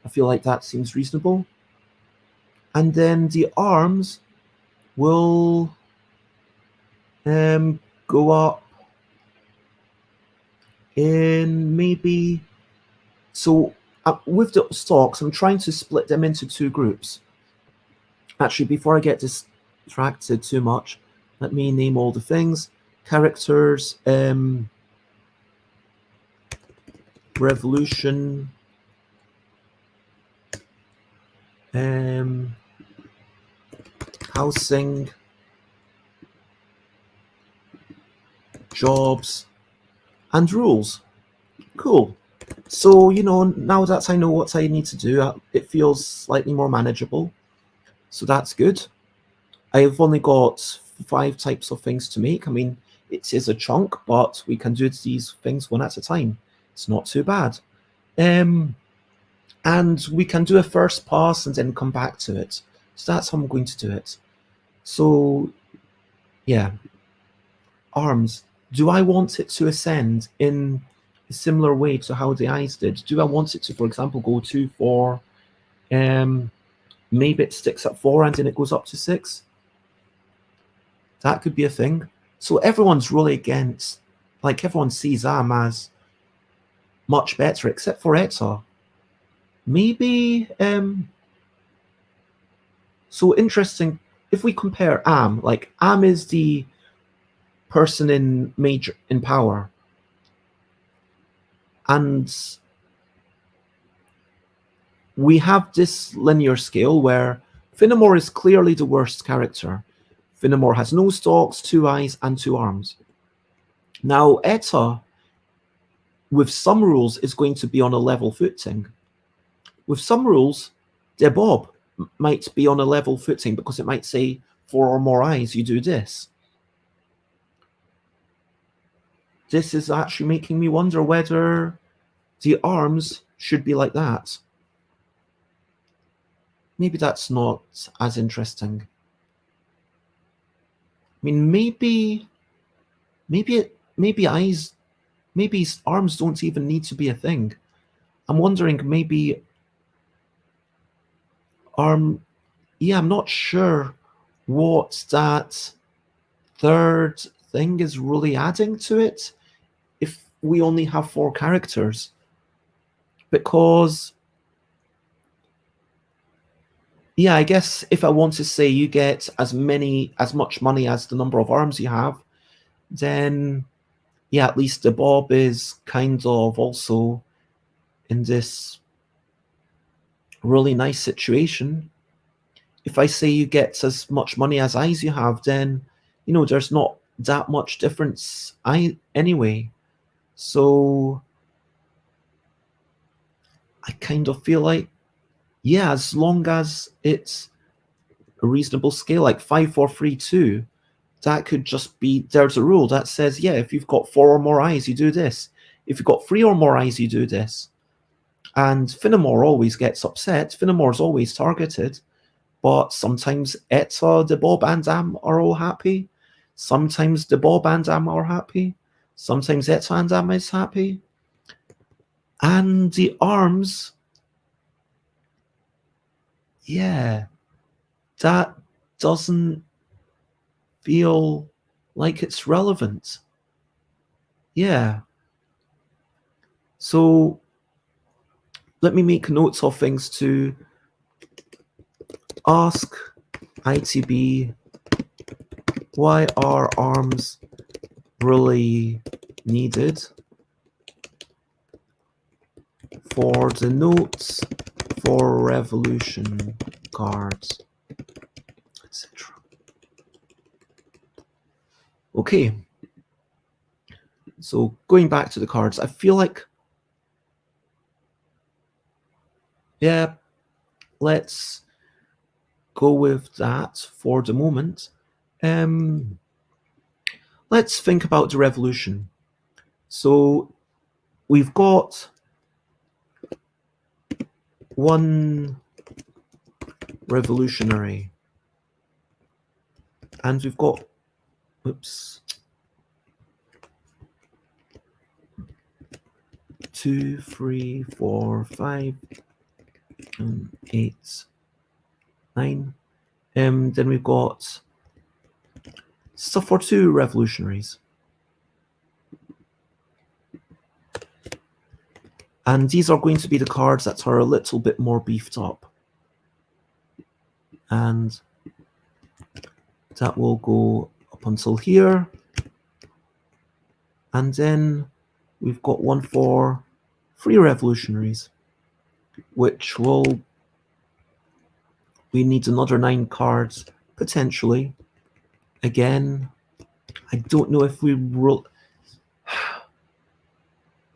I feel like that seems reasonable. And then the arms will go up in maybe. So with the stocks, I'm trying to split them into two groups. Actually, before I get distracted too much, let me name all the things. Characters, revolution, housing, jobs, and rules. Cool. So, now that I know what I need to do, it feels slightly more manageable. So that's good. I've only got 5 types of things to make. I mean, it is a chunk, but we can do these things one at a time. It's not too bad. And we can do a first pass and then come back to it. So that's how I'm going to do it. So, yeah. Arms. Do I want it to ascend in a similar way to how the eyes did? Do I want it to, for example, go to 4? Maybe it sticks at 4 and then it goes up to 6? That could be a thing. So everyone's really against, like everyone sees Am as much better, except for Eta. Maybe, so interesting, if we compare Am, like Am is the person in power, and we have this linear scale where Finnemore is clearly the worst character. Finnemore has no stalks, 2 eyes, and 2 arms. Now, Eta, with some rules, is going to be on a level footing. With some rules, Debob might be on a level footing because it might say 4 or more eyes, you do this. This is actually making me wonder whether the arms should be like that. Maybe that's not as interesting. I mean, maybe eyes, maybe arms don't even need to be a thing. I'm wondering, maybe I'm not sure what that third thing is really adding to it if we only have 4 characters. Because, I guess if I want to say you get as much money as the number of arms you have, then at least the Bob is kind of also in this really nice situation. If I say you get as much money as eyes you have, then there's not that much difference anyway. So I kind of feel like, as long as it's a reasonable scale, like 5, 4, 3, 2, that could just be, there's a rule that says, if you've got 4 or more eyes, you do this. If you've got 3 or more eyes, you do this. And Finnemore always gets upset. Finnemore's always targeted. But sometimes Eta, Debob, and Am are all happy. Sometimes Debob and Am are happy. Sometimes Eta and Am is happy. And the arms, that doesn't feel like it's relevant. So let me make notes of things to ask ITB, why are arms really needed for the notes for revolution cards, etc. Okay, so going back to the cards, I feel like, let's go with that for the moment. Let's think about the revolution. So we've got one revolutionary, and we've got, 2, 3, 4, 5, 8, 9. Then we've got stuff for 2 revolutionaries. And these are going to be the cards that are a little bit more beefed up. And that will go up until here. And then we've got one for 3 revolutionaries, which will, we need another 9 cards, potentially. Again, I don't know if we roll.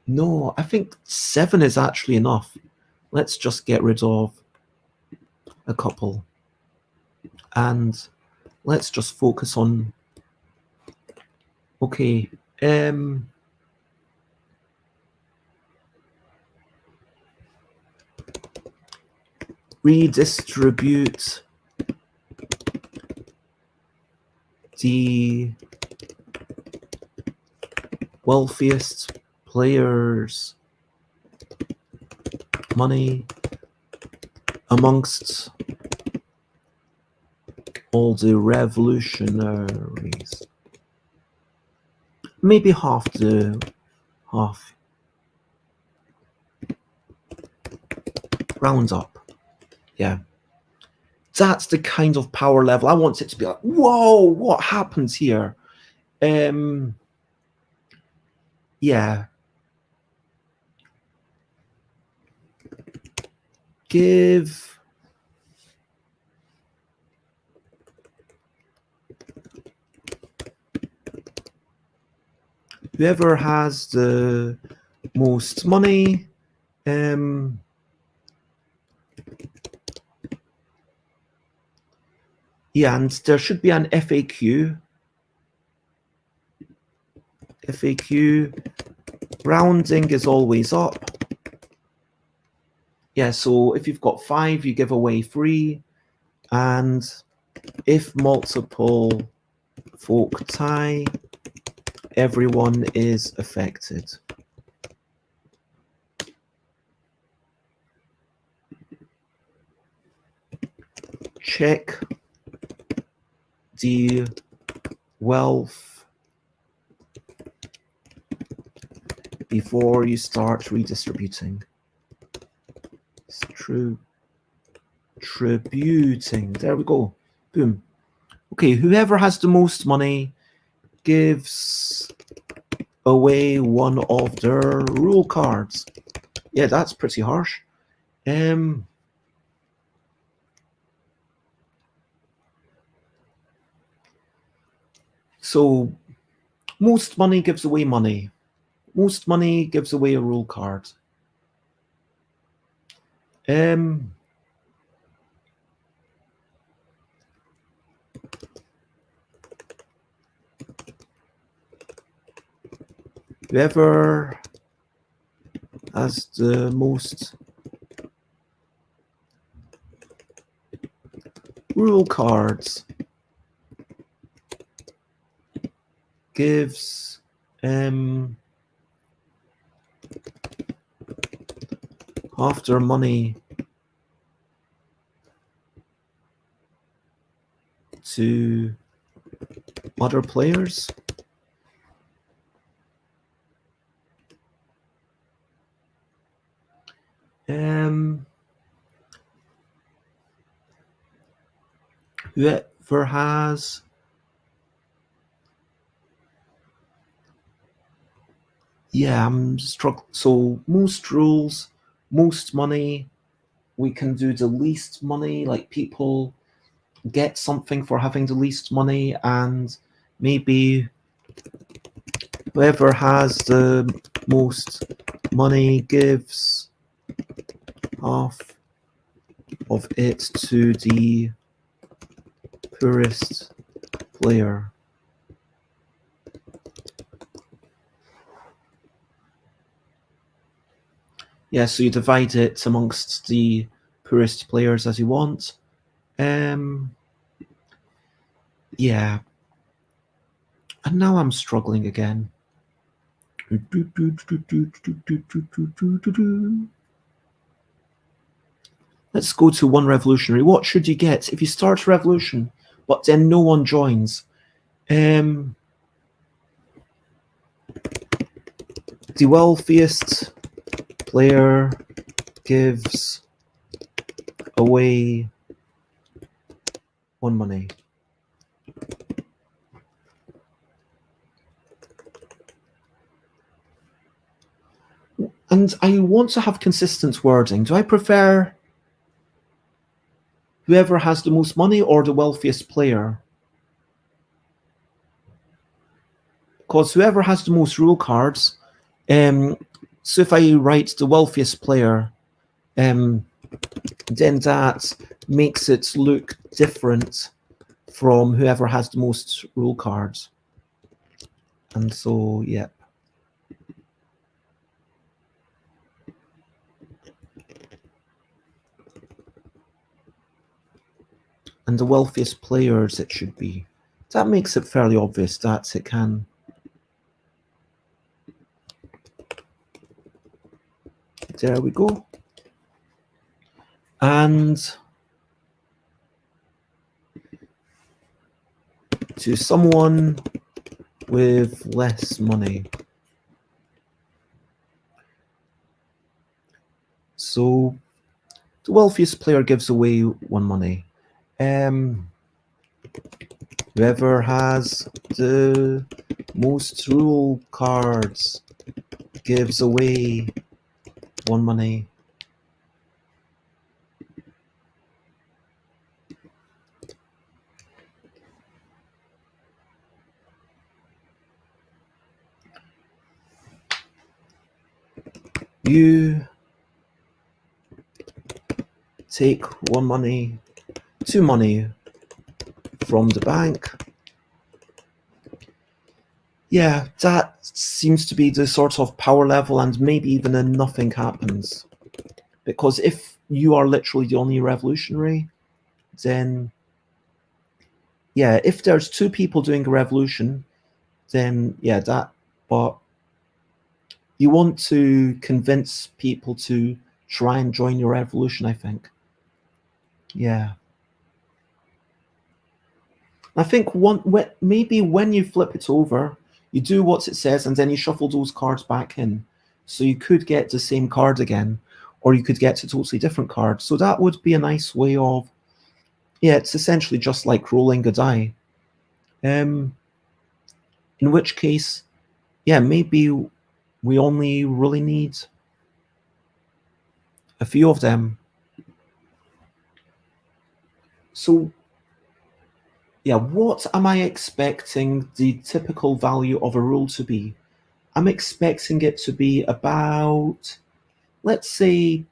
No, I think 7 is actually enough. Let's just get rid of a couple. And let's just focus on, okay, redistribute the wealthiest players' money amongst all the revolutionaries. Maybe half. Rounds up. Yeah. That's the kind of power level. I want it to be like, whoa, what happens here? Yeah. Give whoever has the most money, yeah, and there should be an FAQ. Rounding is always up. Yeah, so if you've got 5, you give away 3. And if multiple folk tie, everyone is affected. Check the wealth before you start redistributing. Tributing. There we go. Boom. Okay, whoever has the most money gives away one of their rule cards. Yeah, that's pretty harsh. So most money gives away money. Most money gives away a rule card. Whoever has the most rule cards gives half their money to other players. Whoever has I'm struggling. So most rules, most money. We can do the least money, like people get something for having the least money, and maybe whoever has the most money gives half of it to the poorest player. Yeah, so you divide it amongst the poorest players as you want. Yeah. And now I'm struggling again. Let's go to one revolutionary. What should you get if you start a revolution, but then no one joins? The wealthiest player gives away 1 money. And I want to have consistent wording. Do I prefer whoever has the most money or the wealthiest player? Because whoever has the most rule cards, so if I write the wealthiest player, then that makes it look different from whoever has the most rule cards. And so, yeah. And the wealthiest players it should be. That makes it fairly obvious that it can. There we go. And to someone with less money. So the wealthiest player gives away 1 money. Whoever has the most rule cards gives away 1 money. You take 1 money, 2 money from the bank. Yeah, that seems to be the sort of power level, and maybe even then nothing happens. Because if you are literally the only revolutionary, then yeah, if there's 2 people doing a revolution, then yeah, that, but you want to convince people to try and join your revolution, I think. Yeah. I think maybe when you flip it over, you do what it says and then you shuffle those cards back in. So you could get the same card again, or you could get a totally different card. So that would be a nice way of, yeah, it's essentially just like rolling a die. In which case, yeah, maybe we only really need a few of them. So yeah, what am I expecting the typical value of a rule to be? I'm expecting it to be about, let's say,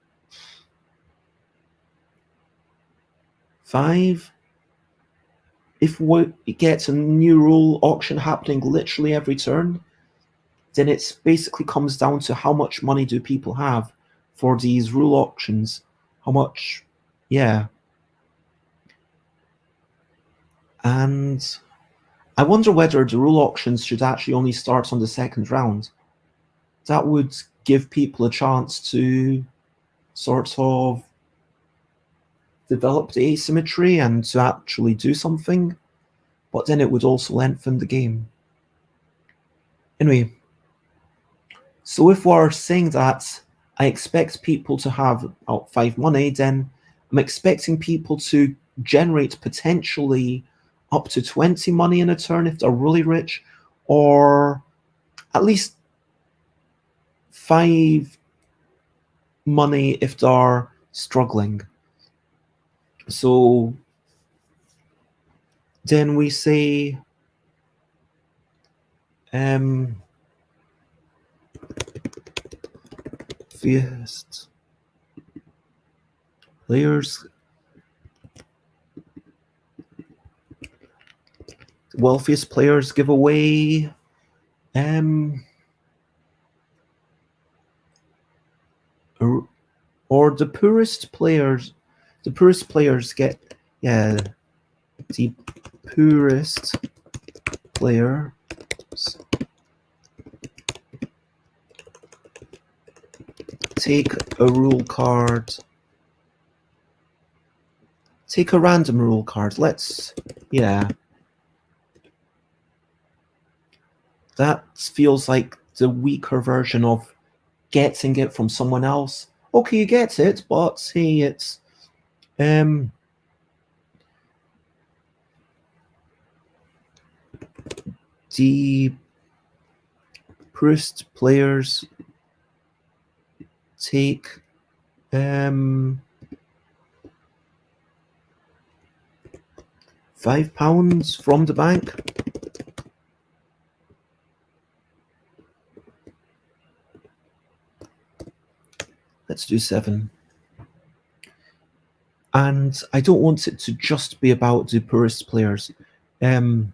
5. If we get a new rule auction happening literally every turn, then it basically comes down to how much money do people have for these rule auctions. How much, yeah. And I wonder whether the rule auctions should actually only start on the second round. That would give people a chance to sort of develop the asymmetry and to actually do something, but then it would also lengthen the game. Anyway, so if we're saying that I expect people to have about 5 money, then I'm expecting people to generate potentially up to 20 money in a turn if they're really rich, or at least 5 money if they're struggling. So then we say first players, wealthiest players give away or the poorest players get, yeah, the poorest players Take a rule card. Take a random rule card. Yeah. That feels like the weaker version of getting it from someone else. Okay, you get it, but say it's the Proust players take £5 from the bank. Let's do 7. And I don't want it to just be about the poorest players. The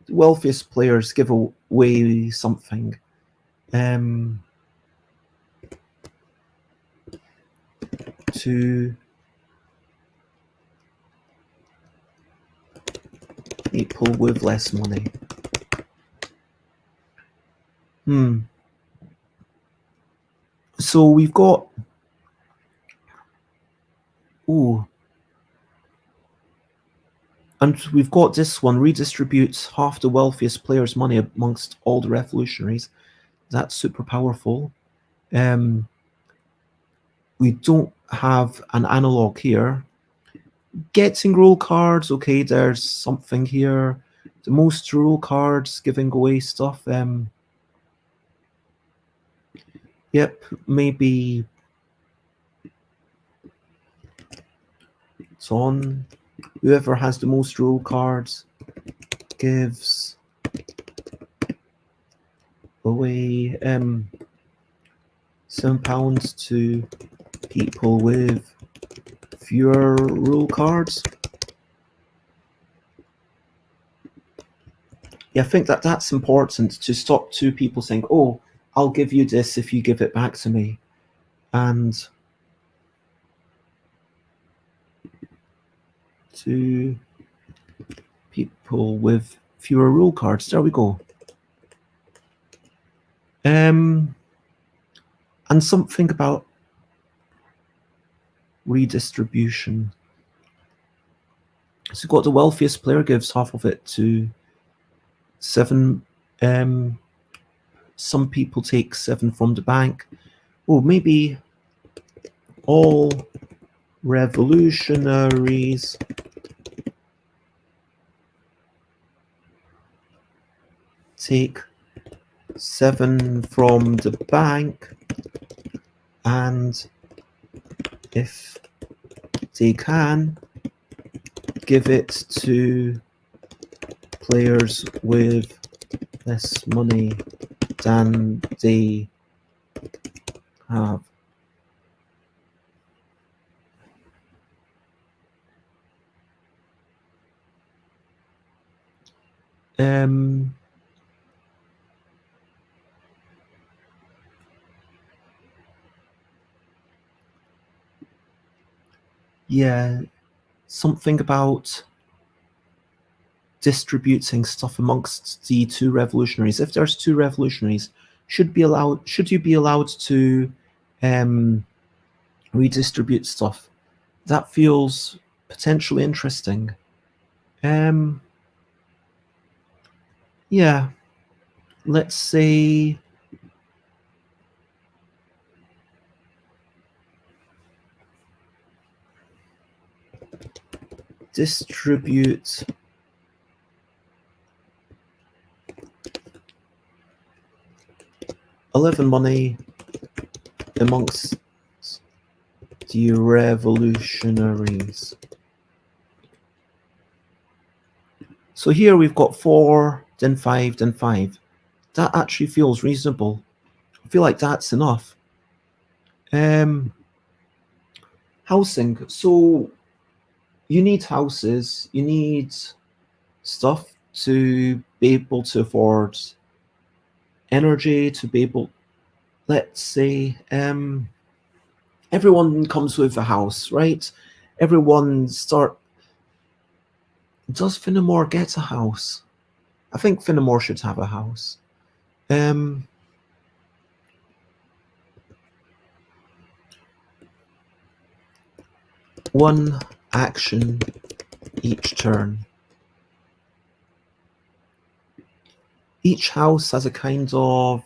wealthiest players give away something. To people with less money. So we've got and we've got this one, redistributes half the wealthiest players' money amongst all the revolutionaries. That's super powerful. We don't have an analog here. Getting rule cards, okay, there's something here. The most rule cards giving away stuff. Yep, maybe it's on. Whoever has the most rule cards gives away £7 to people with fewer rule cards. Yeah, I think that's important to stop two people saying, "Oh, I'll give you this if you give it back to me," and to people with fewer rule cards. There we go. And something about redistribution. So you've got the wealthiest player gives half of it to 7. Some people take 7 from the bank. Oh, maybe all revolutionaries take 7 from the bank, and if they can, give it to players with less money than they have. Yeah, something about distributing stuff amongst the two revolutionaries. If there's 2 revolutionaries, should you be allowed to redistribute stuff? That feels potentially interesting. Yeah, let's say distribute $11 money amongst the revolutionaries. So here we've got 4, then 5, then 5. That actually feels reasonable. I feel like that's enough. Housing. So you need houses, you need stuff to be able to afford energy, to be able, let's say, everyone comes with a house, right? Does Finnemore get a house? I think Finnemore should have a house. one action each turn. Each house has a kind of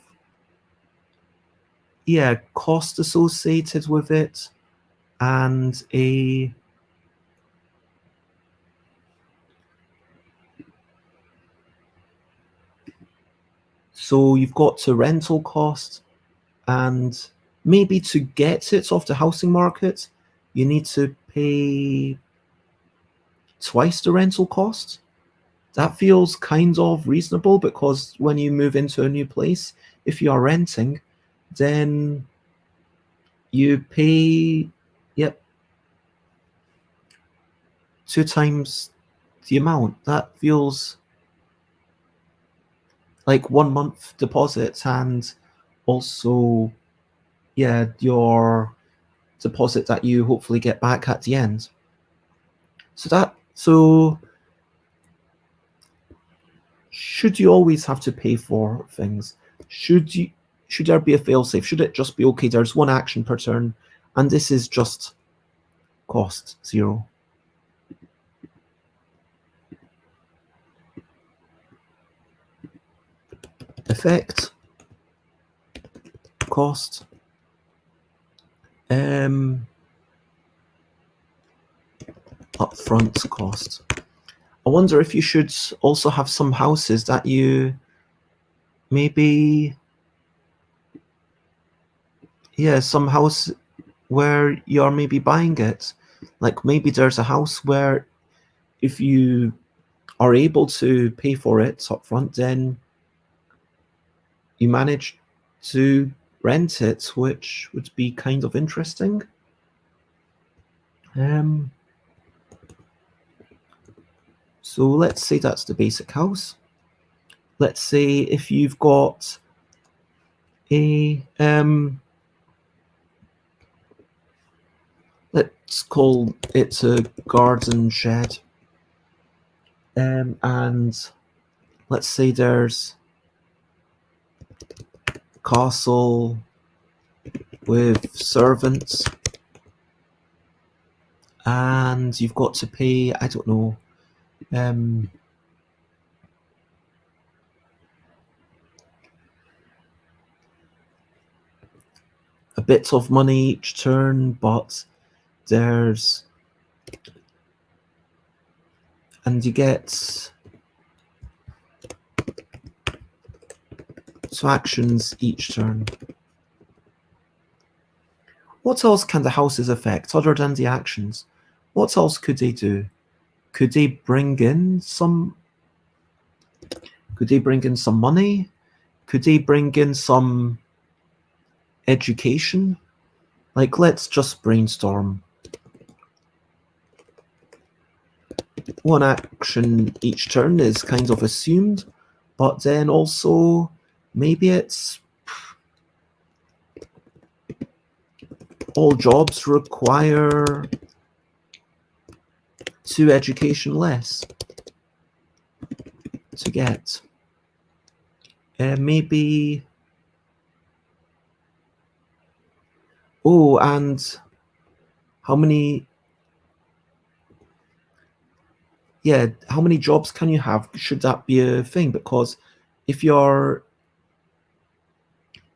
cost associated with it, and so you've got a rental cost, and maybe to get it off the housing market, you need to pay twice the rental cost. That feels kind of reasonable, because when you move into a new place, if you are renting, then you pay, 2 times the amount. That feels like 1 month deposit, and also, your deposit that you hopefully get back at the end. So should you always have to pay for things? Should there be a failsafe? Should it just be, okay, there's one action per turn, and this is just cost 0? Effect, cost, upfront cost. I wonder if you should also have some houses that you maybe, some house where you're maybe buying it. Like maybe there's a house where if you are able to pay for it up front, then you manage to rent it, which would be kind of interesting. So let's say that's the basic house. Let's say if you've got a let's call it a garden shed, and let's say there's castle with servants, and you've got to pay, I don't know, a bit of money each turn, but and you get 2 actions each turn. What else can the houses affect other than the actions? What else could they do? Could they bring in some money? Could they bring in some education? Like, let's just brainstorm. 1 action each turn is kind of assumed, but then also maybe it's all jobs require 2 education less to get. Maybe, and how many jobs can you have? Should that be a thing? Because if you're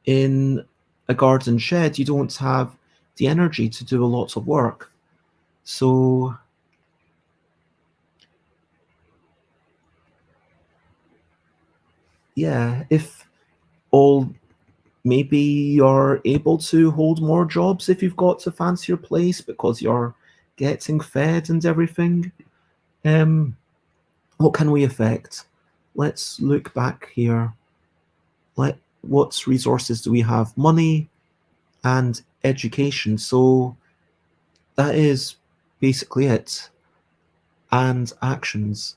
in a garden shed, you don't have the energy to do a lot of work. So if maybe you're able to hold more jobs if you've got a fancier place because you're getting fed and everything. What can we affect? Let's look back here. What resources do we have? Money and education. So that is basically it. And actions.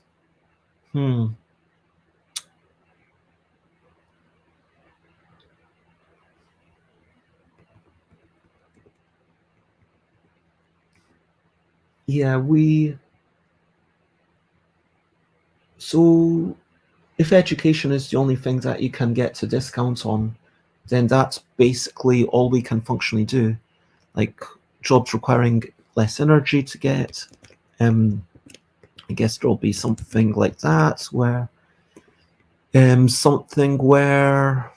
So if education is the only thing that you can get to discount on, then that's basically all we can functionally do. Like jobs requiring less energy to get. I guess there'll be something like that where something where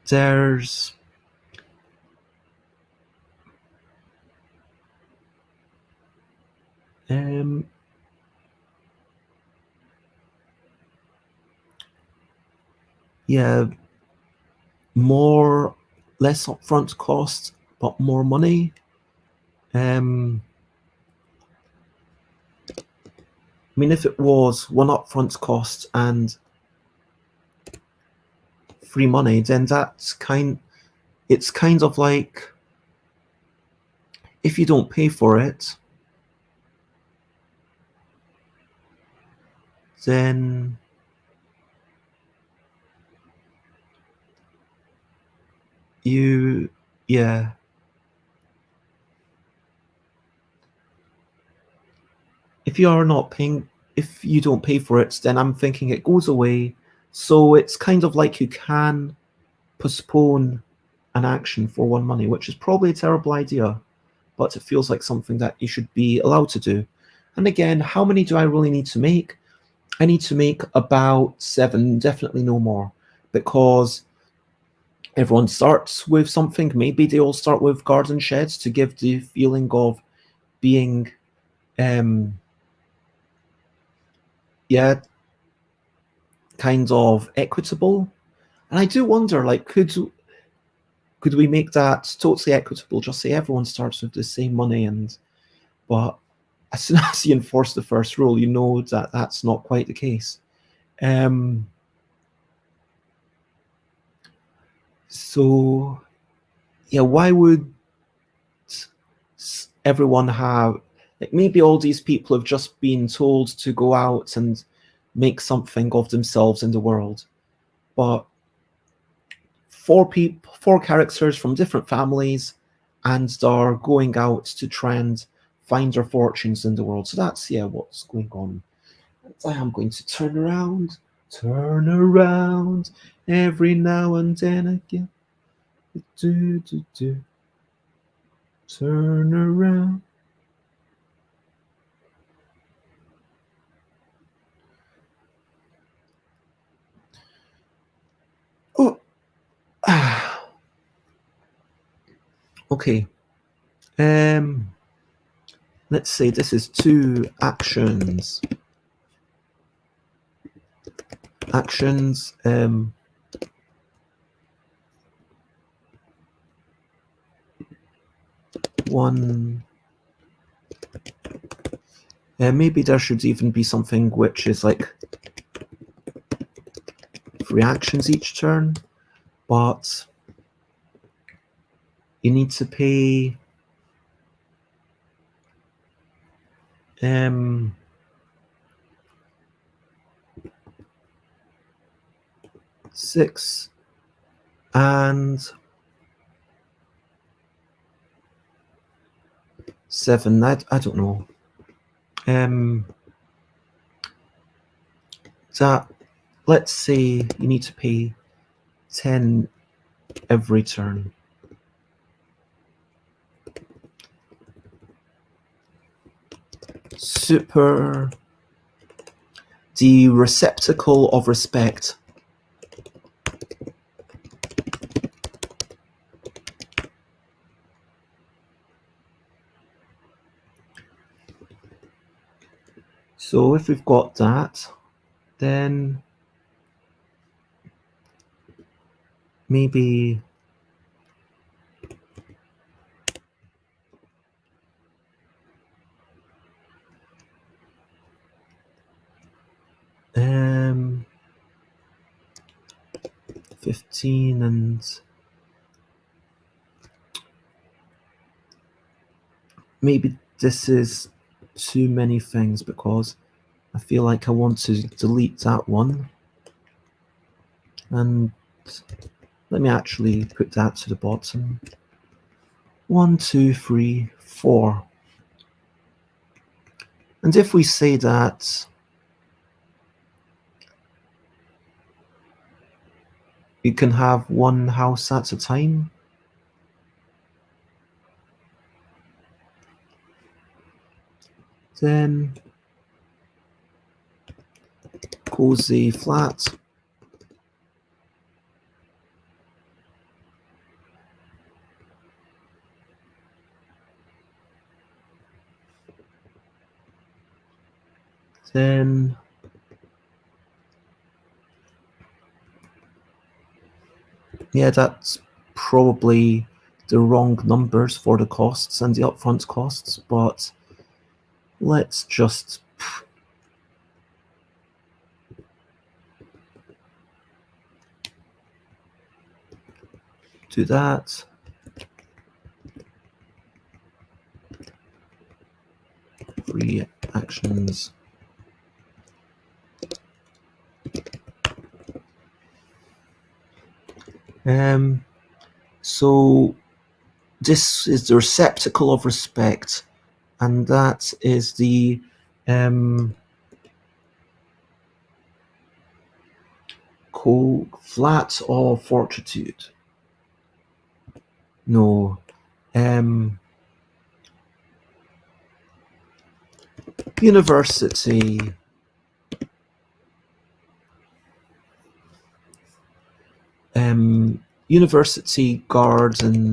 there's yeah, less upfront cost but more money. I mean, if it was one upfront cost and free money, then it's kind of like if you don't pay for it, then yeah. If you don't pay for it, then I'm thinking it goes away. So it's kind of like you can postpone an action for one money, which is probably a terrible idea, but it feels like something that you should be allowed to do. And again, how many do I really need to make? I need to make about 7, definitely no more, because everyone starts with something. Maybe they all start with garden sheds to give the feeling of being, yeah, kind of equitable. And I do wonder, like, could we make that totally equitable? Just say everyone starts with the same money, but as soon as you enforce the first rule, you know that that's not quite the case. So, yeah, why would everyone have, like, maybe all these people have just been told to go out and make something of themselves in the world, but four characters from different families, and are going out to try and find their fortunes in the world. So that's what's going on. I am going to turn around every now and then again. Do. Turn around. Oh, okay. Let's say this is 2 actions. One. Maybe there should even be something which is like 3 actions each turn, but you need to pay 6 and 7. I don't know. That, let's say you need to pay 10 every turn. Super. The receptacle of respect. So if we've got that, then maybe um 15 and maybe this is too many things because I feel like I want to delete that one, and let me actually put that to the bottom. 1, 2, 3, 4. And if we say that you can have one house at a time, Then cozy flat. Then yeah, that's probably the wrong numbers for the costs and the upfront costs, but let's just do that. Free actions. So this is the receptacle of respect, and that is the flat of fortitude. No. University. University garden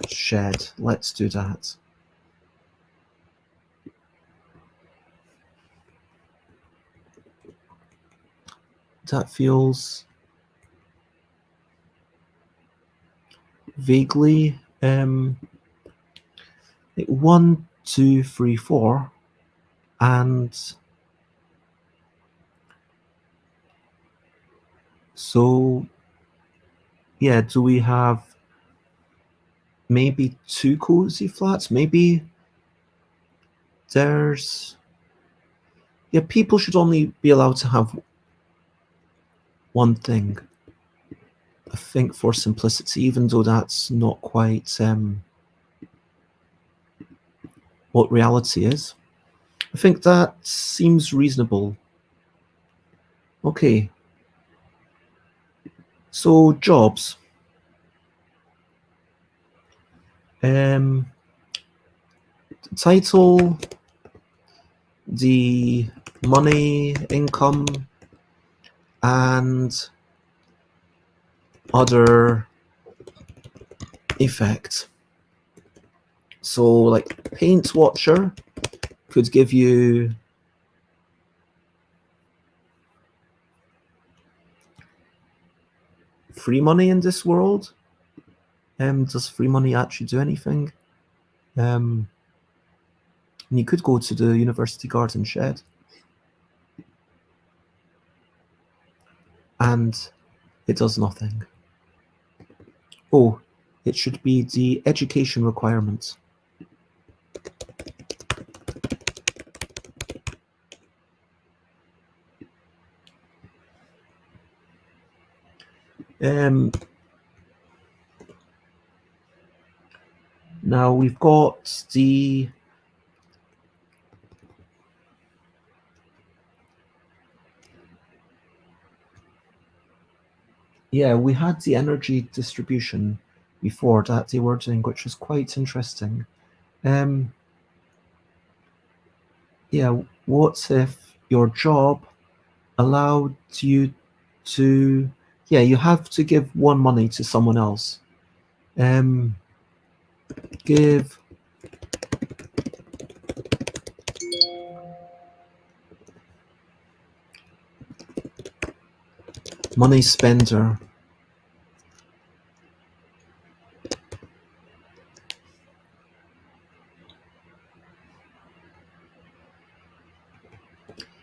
shed. Let's do that. That feels vaguely 1, 2, 3, 4, and so yeah, do we have maybe 2 cozy flats? Maybe there's people should only be allowed to have one thing, I think, for simplicity, even though that's not quite what reality is. I think that seems reasonable. Okay. So jobs. Title, the money, income, and other effects. So like paint watcher could give you free money in this world. Does free money actually do anything? And you could go to the university garden shed and it does nothing. Oh, it should be the education requirements. Now we've got the we had the energy distribution before that they were doing, which was quite interesting. What if your job allowed you to you have to give one money to someone else. Give money spender.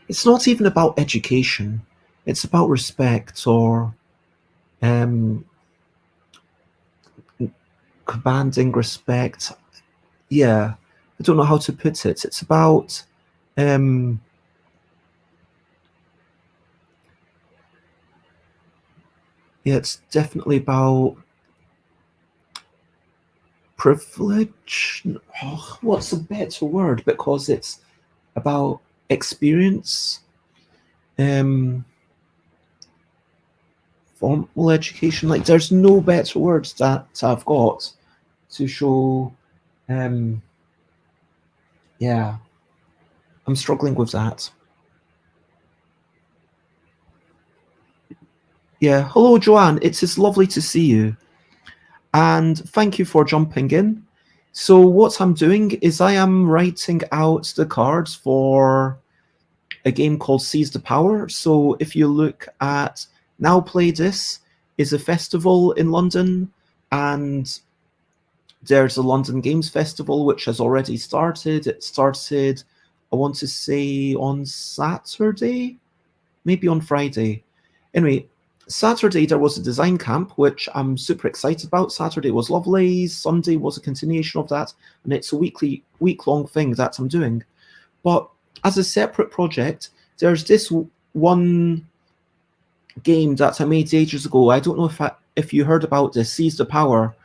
It's not even about education. It's about respect or commanding respect. I don't know how to put it. It's about it's definitely about privilege. Oh, what's a better word? Because it's about experience. Formal education. Like, there's no better words that I've got to show. I'm struggling with that. Yeah, hello, Joanne. It's lovely to see you. And thank you for jumping in. So, what I'm doing is I am writing out the cards for a game called Seize the Power. So, if you look at Now Play This is a festival in London, and there's a London Games Festival which has already started. It started, I want to say, on Saturday, maybe on Friday. Anyway, Saturday there was a design camp, which I'm super excited about. Saturday was lovely. Sunday was a continuation of that, and it's a week-long thing that I'm doing. But as a separate project, there's this one game that I made ages ago. I don't know if you heard about this, Seize the Power.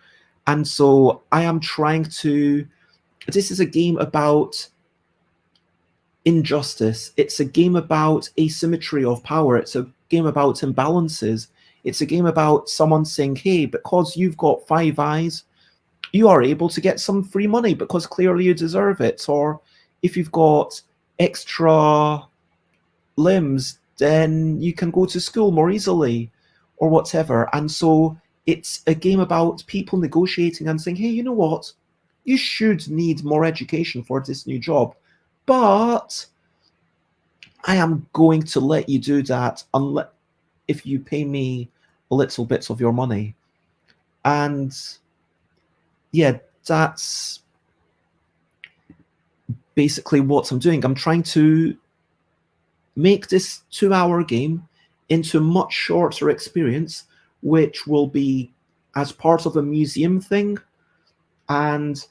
And so I am trying to. This is a game about injustice. It's a game about asymmetry of power. It's a game about imbalances. It's a game about someone saying, hey, because you've got 5 eyes, you are able to get some free money because clearly you deserve it. Or if you've got extra limbs, then you can go to school more easily or whatever. And so it's a game about people negotiating and saying, hey, you know what? You should need more education for this new job. But I am going to let you do that unless if you pay me a little bit of your money. And yeah, that's basically what I'm doing. I'm trying to make this 2-hour game into a much shorter experience, which will be as part of a museum thing. And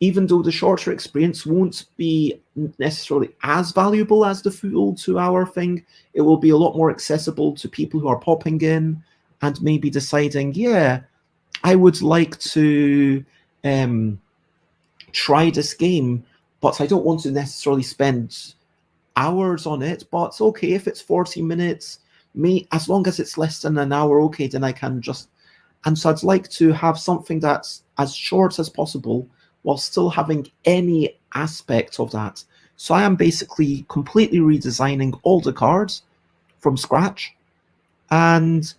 even though the shorter experience won't be necessarily as valuable as the full 2-hour thing, it will be a lot more accessible to people who are popping in and maybe deciding, yeah, I would like to try this game, but I don't want to necessarily spend hours on it. But okay, if it's 40 minutes, as long as it's less than an hour, okay, then I can just. And so I'd like to have something that's as short as possible while still having any aspect of that. So I am basically completely redesigning all the cards from scratch. And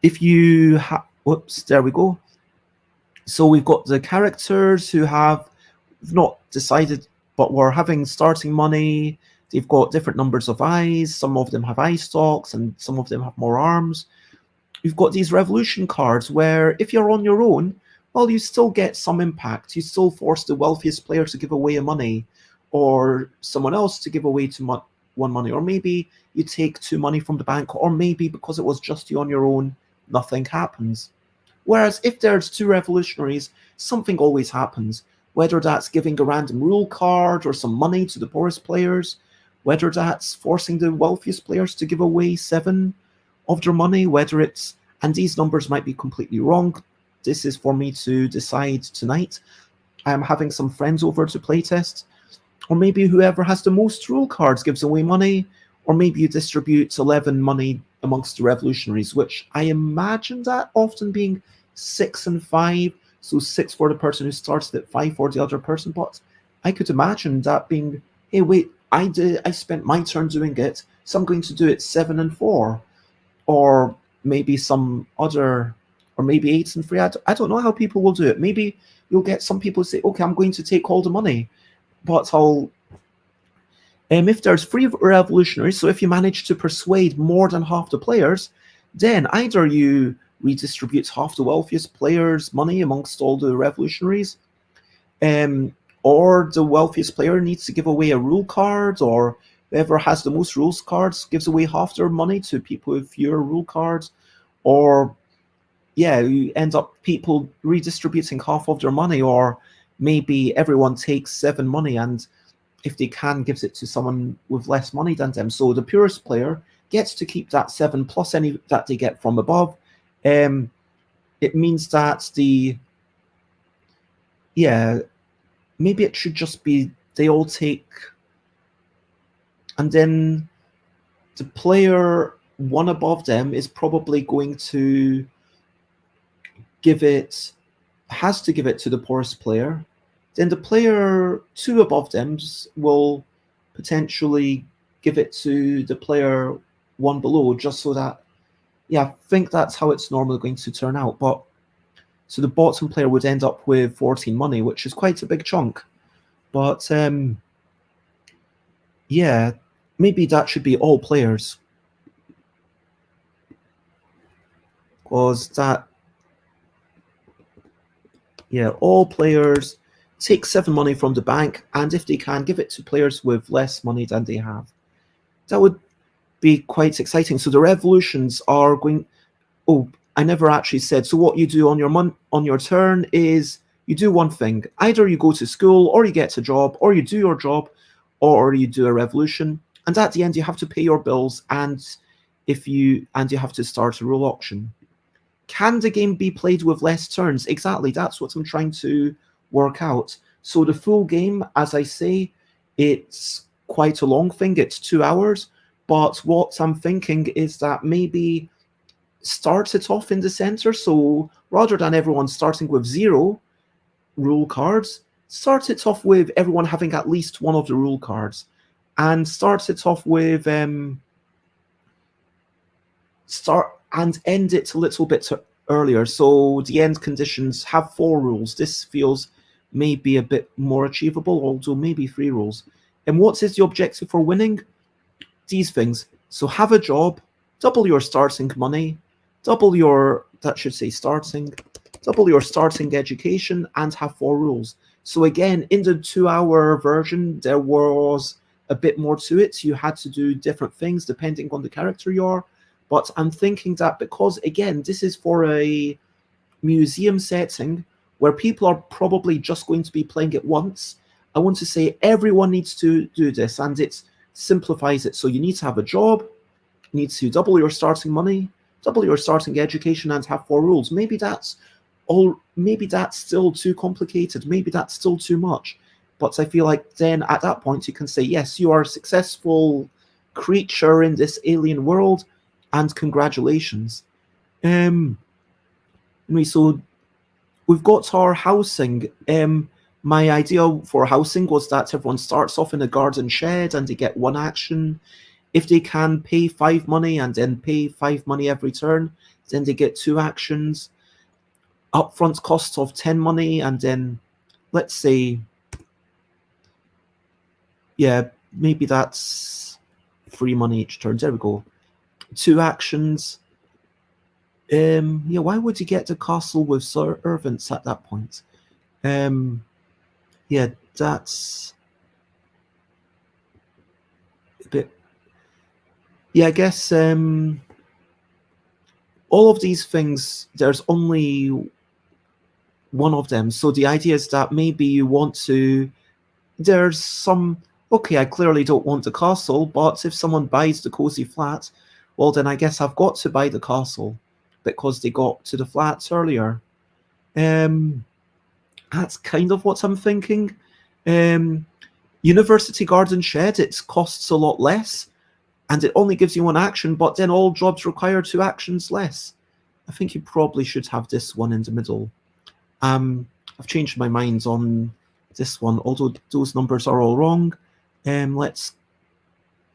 if you whoops, there we go. So we've got the characters who have not decided, but we're having starting money. They've got different numbers of eyes. Some of them have eye stalks and some of them have more arms. You've got these revolution cards where if you're on your own, well, you still get some impact. You still force the wealthiest player to give away a money or someone else to give away one money. Or maybe you take 2 money from the bank, or maybe because it was just you on your own, nothing happens. Whereas if there's 2 revolutionaries, something always happens, whether that's giving a random rule card or some money to the poorest players, whether that's forcing the wealthiest players to give away 7 of their money, whether it's, and these numbers might be completely wrong. This is for me to decide tonight. I'm having some friends over to playtest, or maybe whoever has the most rule cards gives away money, or maybe you distribute 11 money amongst the revolutionaries, which I imagine that often being 6 and 5, so 6 for the person who started it, 5 for the other person. But I could imagine that being, hey, wait, I spent my turn doing it, so I'm going to do it 7 and 4. Or maybe some other, or maybe 8 and 3. I don't know how people will do it. Maybe you'll get some people who say, okay, I'm going to take all the money, but I'll. If there's 3 revolutionaries, so if you manage to persuade more than half the players, then either you redistribute half the wealthiest players' money amongst all the revolutionaries, or the wealthiest player needs to give away a rule card, or whoever has the most rules cards gives away half their money to people with fewer rule cards, or yeah, you end up people redistributing half of their money, or maybe everyone takes 7 money and if they can gives it to someone with less money than them. So the poorest player gets to keep that 7 plus any that they get from above. It means that maybe it should just be they all take, and then the player one above them is probably going to has to give it to the poorest player. Then the player 2 above them will potentially give it to the player one below, just so that, yeah, I think that's how it's normally going to turn out. But so the bottom player would end up with 14 money, which is quite a big chunk. But yeah, maybe that should be all players, because that, yeah, all players take 7 money from the bank, and if they can, give it to players with less money than they have. That would be quite exciting. So the revolutions are going. Oh, I never actually said. So what you do on your turn is you do one thing. Either you go to school, or you get a job, or you do your job, or you do a revolution. And at the end, you have to pay your bills, and you have to start a rule auction. Can the game be played with less turns? Exactly, that's what I'm trying to work out. So the full game, as I say, it's quite a long thing. It's 2 hours. But what I'm thinking is that maybe start it off in the center. So rather than everyone starting with 0 rule cards, start it off with everyone having at least one of the rule cards, and start it off with start and end it a little bit earlier. So the end conditions have 4 rules. This feels maybe a bit more achievable, although maybe 3 rules. And what is the objective for winning? These things. So have a job, double your starting money, double your starting education, and have 4 rules. So again, in the 2-hour version, there was a bit more to it. You had to do different things depending on the character you are. But I'm thinking that because, again, this is for a museum setting where people are probably just going to be playing it once, I want to say everyone needs to do this, and it simplifies it. So you need to have a job, you need to double your starting money, double your starting education, and have 4 rules. Maybe that's still too complicated. Maybe that's still too much. But I feel like then at that point you can say, yes, you are a successful creature in this alien world, and congratulations. So we've got our housing. My idea for housing was that everyone starts off in a garden shed and they get 1 action. If they can pay 5 money and then pay 5 money every turn, then they get 2 actions. Upfront cost of 10 money, and then let's say, yeah, maybe that's 3 money each turn. There we go. 2 actions. Yeah, why would you get the castle with servants at that point? Yeah, that's a bit. Yeah, I guess all of these things, there's only one of them. So the idea is that maybe you want to. There's some. Okay, I clearly don't want the castle, but if someone buys the cozy flat, well, then I guess I've got to buy the castle because they got to the flats earlier. That's kind of what I'm thinking. University Garden Shed, it costs a lot less, and it only gives you 1 action, but then all jobs require 2 actions less. I think you probably should have this one in the middle. I've changed my mind on this one, although those numbers are all wrong. Let's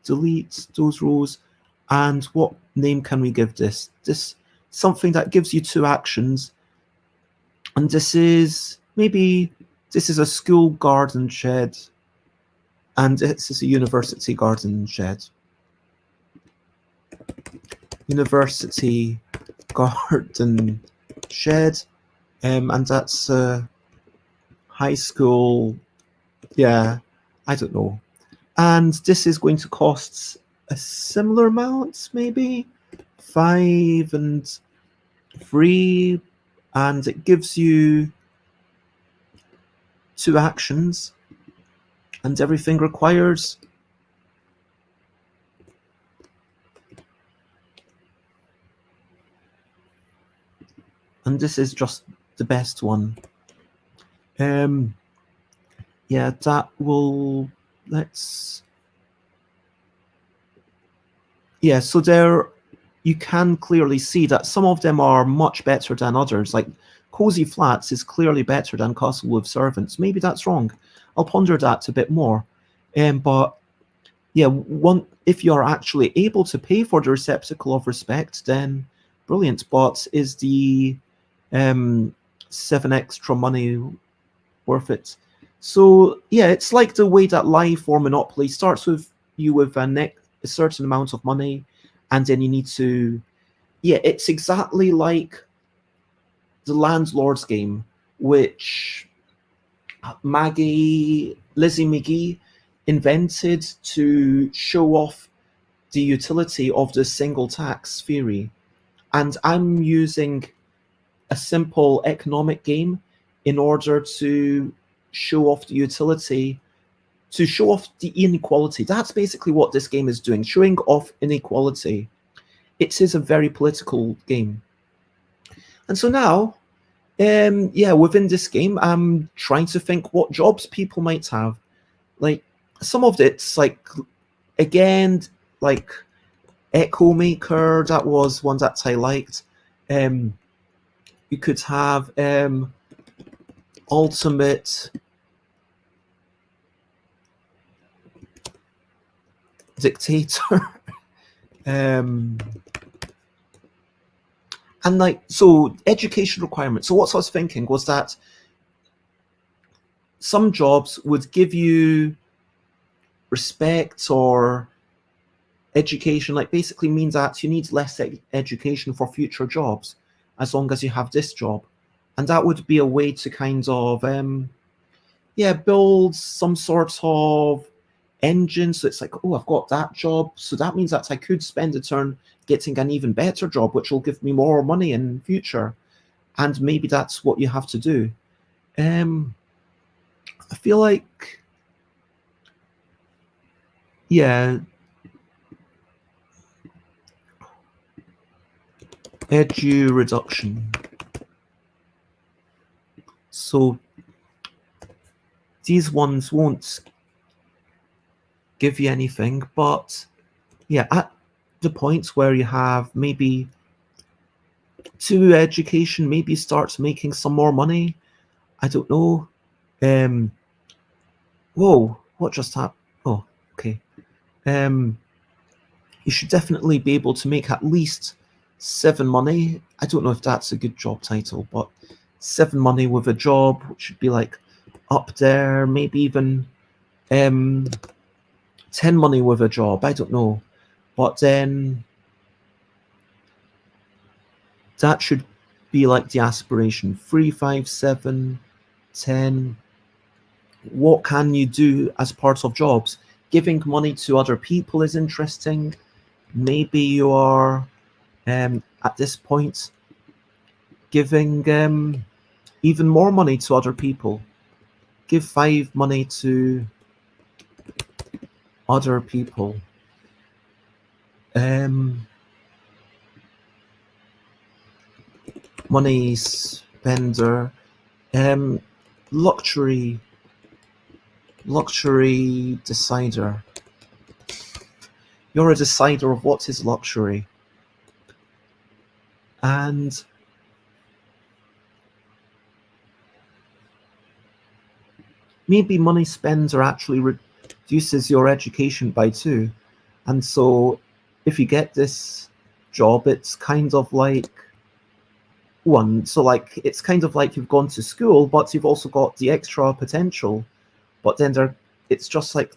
delete those rows. And what name can we give this? This something that gives you 2 actions. And this is a school garden shed, and this is a university garden shed. University garden shed, and that's high school. Yeah, I don't know. And this is going to cost a similar amount, maybe 5 and 3, and it gives you 2 actions, and everything requires. And this is just the best one. Yeah, that will. Yeah, so there you can clearly see that some of them are much better than others. Like Cozy Flats is clearly better than Castle with Servants. Maybe that's wrong. I'll ponder that a bit more. But yeah, one if you're actually able to pay for the receptacle of respect, then brilliant. But is the 7 extra money worth it? So yeah, it's like the way that life or Monopoly starts with you with a certain amount of money, and then you need to. Yeah, it's exactly like the landlord's game, which Lizzie McGee invented to show off the utility of the single tax theory. And I'm using a simple economic game in order to show off the utility, to show off the inequality. That's basically what this game is doing, showing off inequality. It is a very political game. And so now, yeah, within this game, I'm trying to think what jobs people might have. Like, some of it's like, again, like Echo Maker, that was one that I liked. You could have Ultimate Dictator. And like, so education requirements. So what I was thinking was that some jobs would give you respect or education, like basically means that you need less education for future jobs as long as you have this job. And that would be a way to kind of build some sort of engine. So it's like, oh, I've got that job, so that means that I could spend a turn getting an even better job, which will give me more money in future. And maybe that's what you have to do. I feel like, yeah, edu reduction. So these ones won't give you anything, but yeah, at the points where you have maybe 2 education, maybe starts making some more money. I don't know. Whoa, what just happened? Oh, okay. You should definitely be able to make at least 7 money. I don't know if that's a good job title, but 7 money with a job, which should be like up there, maybe even 10 money with a job. I don't know. But then that should be like the aspiration. 3, 5, 7, 10. What can you do as part of jobs? Giving money to other people is interesting. Maybe you are at this point giving even more money to other people. Give 5 money to other people. Money spender. Luxury decider. You're a decider of what is luxury. And maybe money spender actually reduces your education by 2. And so if you get this job, it's kind of like one. So like, it's kind of like you've gone to school, but you've also got the extra potential. But then it's just like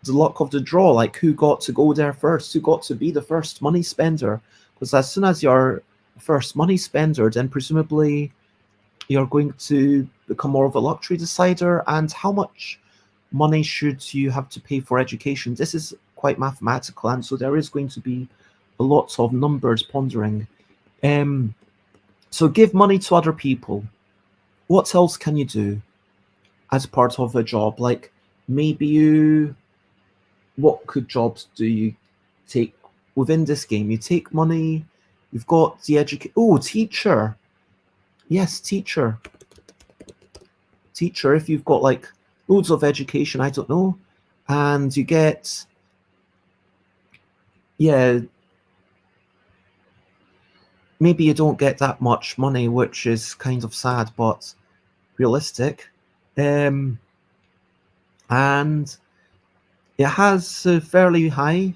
the luck of the draw, like who got to go there first, who got to be the first money spender. Because as soon as you're first money spender, then presumably you're going to become more of a luxury decider. And how much money should you have to pay for education? This is quite mathematical, and so there is going to be a lot of numbers pondering. So give money to other people. What else can you do as part of a job? Like maybe what could jobs do you take within this game? You take money, you've got the teacher. Yes, teacher. Teacher, if you've got like loads of education, I don't know, and you get, maybe you don't get that much money, which is kind of sad, but realistic. And It has a fairly high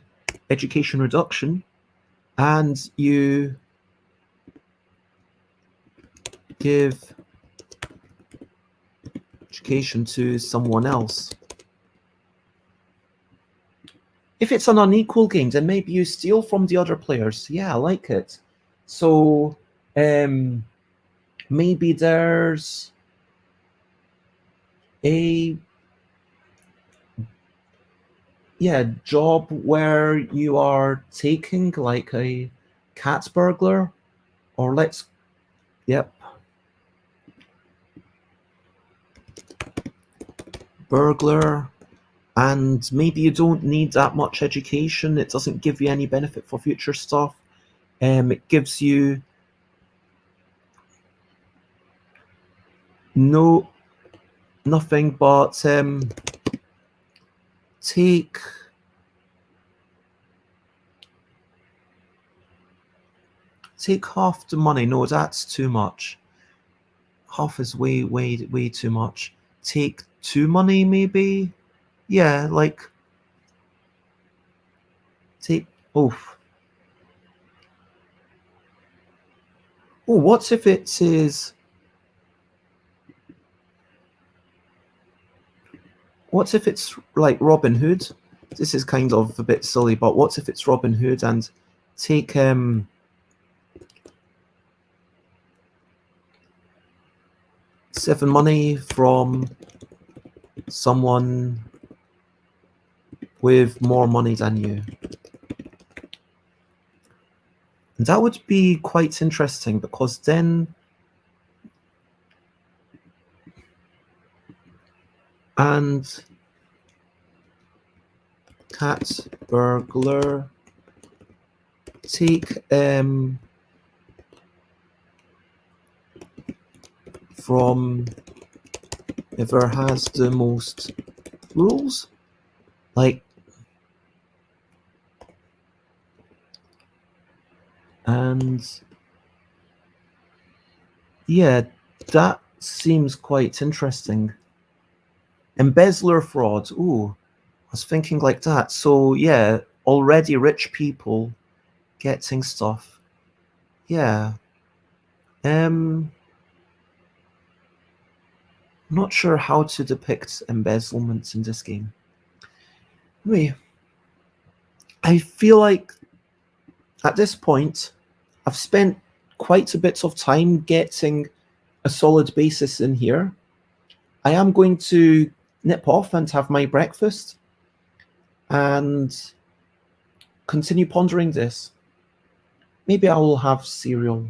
education reduction, and you give education to someone else. If it's an unequal game, then maybe you steal from the other players. Yeah, I like it. So maybe there's a job where you are taking like a cat burglar, or yep, burglar, and maybe you don't need that much education. It doesn't give you any benefit for future stuff. It gives you nothing but take half the money. No, that's too much. Half is way too much. Take 2 money, maybe. Yeah, like take. Oh, what if it is? What if it's like Robin Hood? This is kind of a bit silly, but what if it's Robin Hood and take 7 money from someone with more money than you? And that would be quite interesting, because then and cat burglar take from whoever has the most rules, like, and yeah, that seems quite interesting. Embezzler fraud. Ooh, I was thinking like that. So yeah, already rich people getting stuff. Yeah. I'm not sure how to depict embezzlement in this game. Anyway, I feel like at this point, I've spent quite a bit of time getting a solid basis in here. I am going to nip off and have my breakfast and continue pondering this. Maybe I will have cereal,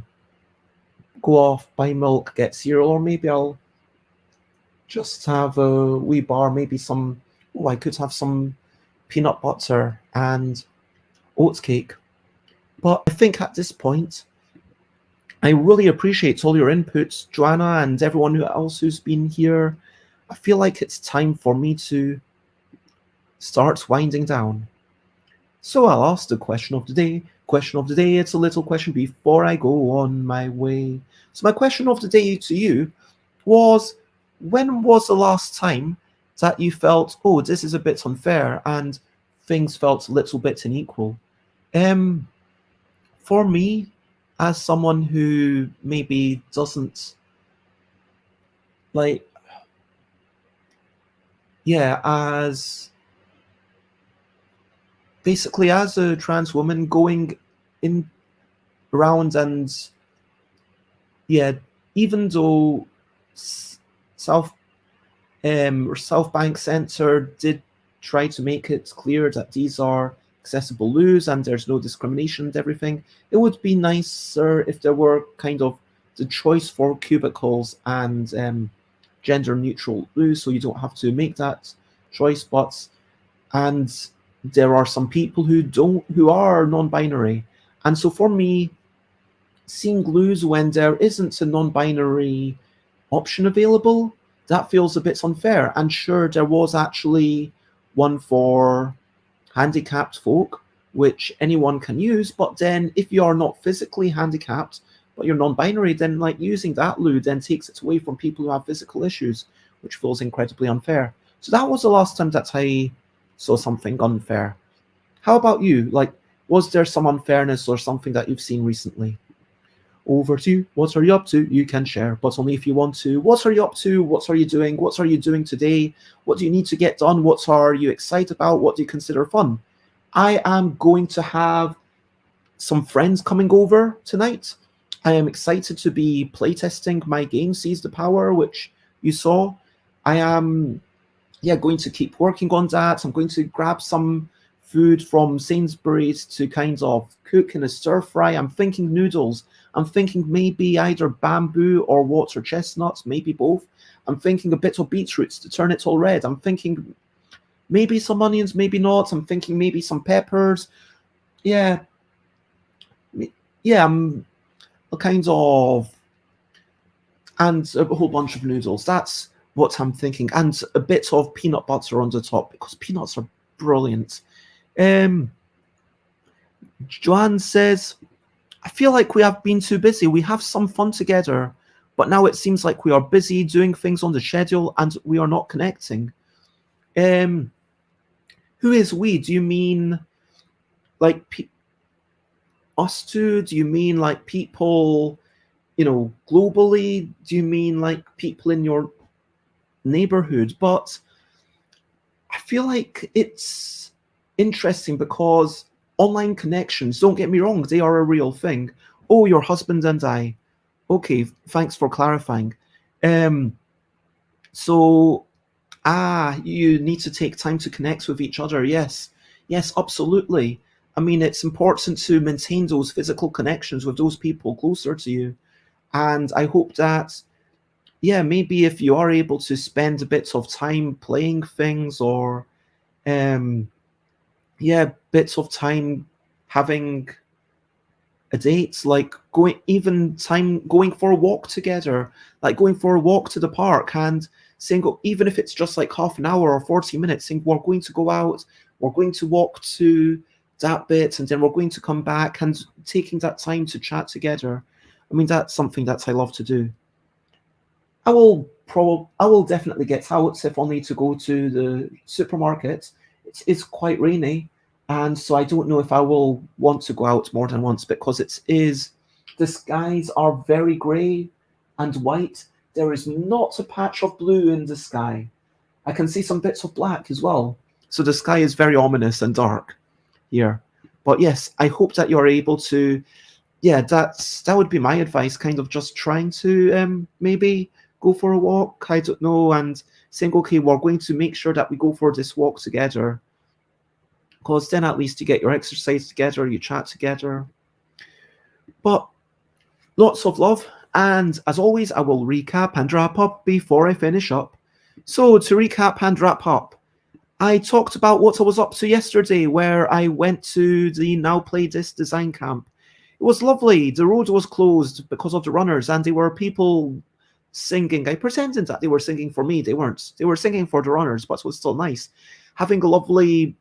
go off, buy milk, get cereal, or maybe I'll just have a wee bar, maybe some, I could have some peanut butter and oats cake. But I think at this point, I really appreciate all your inputs, Joanna, and everyone else who's been here. I feel like it's time for me to start winding down. So I'll ask the question of the day. Question of the day, it's a little question before I go on my way. So my question of the day to you was, when was the last time that you felt, oh, this is a bit unfair and things felt a little bit unequal? For me, as someone who maybe doesn't like, as basically as a trans woman going in around, and even though South Bank Centre did try to make it clear that these are accessible loos and there's no discrimination and everything, it would be nicer if there were kind of the choice for cubicles and gender neutral loos, so you don't have to make that choice. And there are some people who are non-binary, and so for me, seeing loos when there isn't a non-binary option available, that feels a bit unfair. And sure, there was actually one for handicapped folk, which anyone can use, but then if you are not physically handicapped, but you're non-binary, then like using that loo then takes it away from people who have physical issues, which feels incredibly unfair. So that was the last time that I So something unfair. How about you? Like, was there some unfairness or something that you've seen recently? Over to you. What are you up to? You can share, but only if you want to. What are you up to? What are you doing? What are you doing today? What do you need to get done? What are you excited about? What do you consider fun? I am going to have some friends coming over tonight. I am excited to be playtesting my game, Seize the Power, which you saw. I am going to keep working on that. I'm going to grab some food from Sainsbury's to kind of cook in a stir fry. I'm thinking noodles. I'm thinking maybe either bamboo or water chestnuts, maybe both. I'm thinking a bit of beetroots to turn it all red. I'm thinking maybe some onions, maybe not. I'm thinking maybe some peppers. Yeah, I'm a kind of, and a whole bunch of noodles. That's what I'm thinking, and a bit of peanut butter on the top because peanuts are brilliant. Joanne says, I feel like we have been too busy. We have some fun together, but now it seems like we are busy doing things on the schedule and we are not connecting. Who is we? Do you mean like us two? Do you mean like people, globally? Do you mean like people in your neighborhood? But I feel like it's interesting because online connections, don't get me wrong, they are a real thing. Oh, your husband and I. Okay, thanks for clarifying. So, you need to take time to connect with each other. Yes, absolutely. I mean, it's important to maintain those physical connections with those people closer to you. And I hope that, maybe if you are able to spend a bit of time playing things or, bits of time having a date, like going for a walk together, like going for a walk to the park and saying, even if it's just like half an hour or 40 minutes, saying we're going to go out, we're going to walk to that bit, and then we're going to come back, and taking that time to chat together. I mean, that's something that I love to do. I will definitely get out if only to go to the supermarket. It's quite rainy, and so I don't know if I will want to go out more than once because the skies are very grey and white. There is not a patch of blue in the sky. I can see some bits of black as well. So the sky is very ominous and dark here. But yes, I hope that you're able to. Yeah, that would be my advice. Kind of just trying to maybe go for a walk. I don't know, and saying, okay, we're going to make sure that we go for this walk together, because then at least you get your exercise together, you chat together. But lots of love, and as always, I will recap and wrap up before I finish up. So to recap and wrap up, I talked about what I was up to yesterday, where I went to the Now Play This design camp. It was lovely. The road was closed because of the runners, and there were people singing. I pretended that they were singing for me. They weren't. They were singing for the runners, but it was still nice. Having a lovely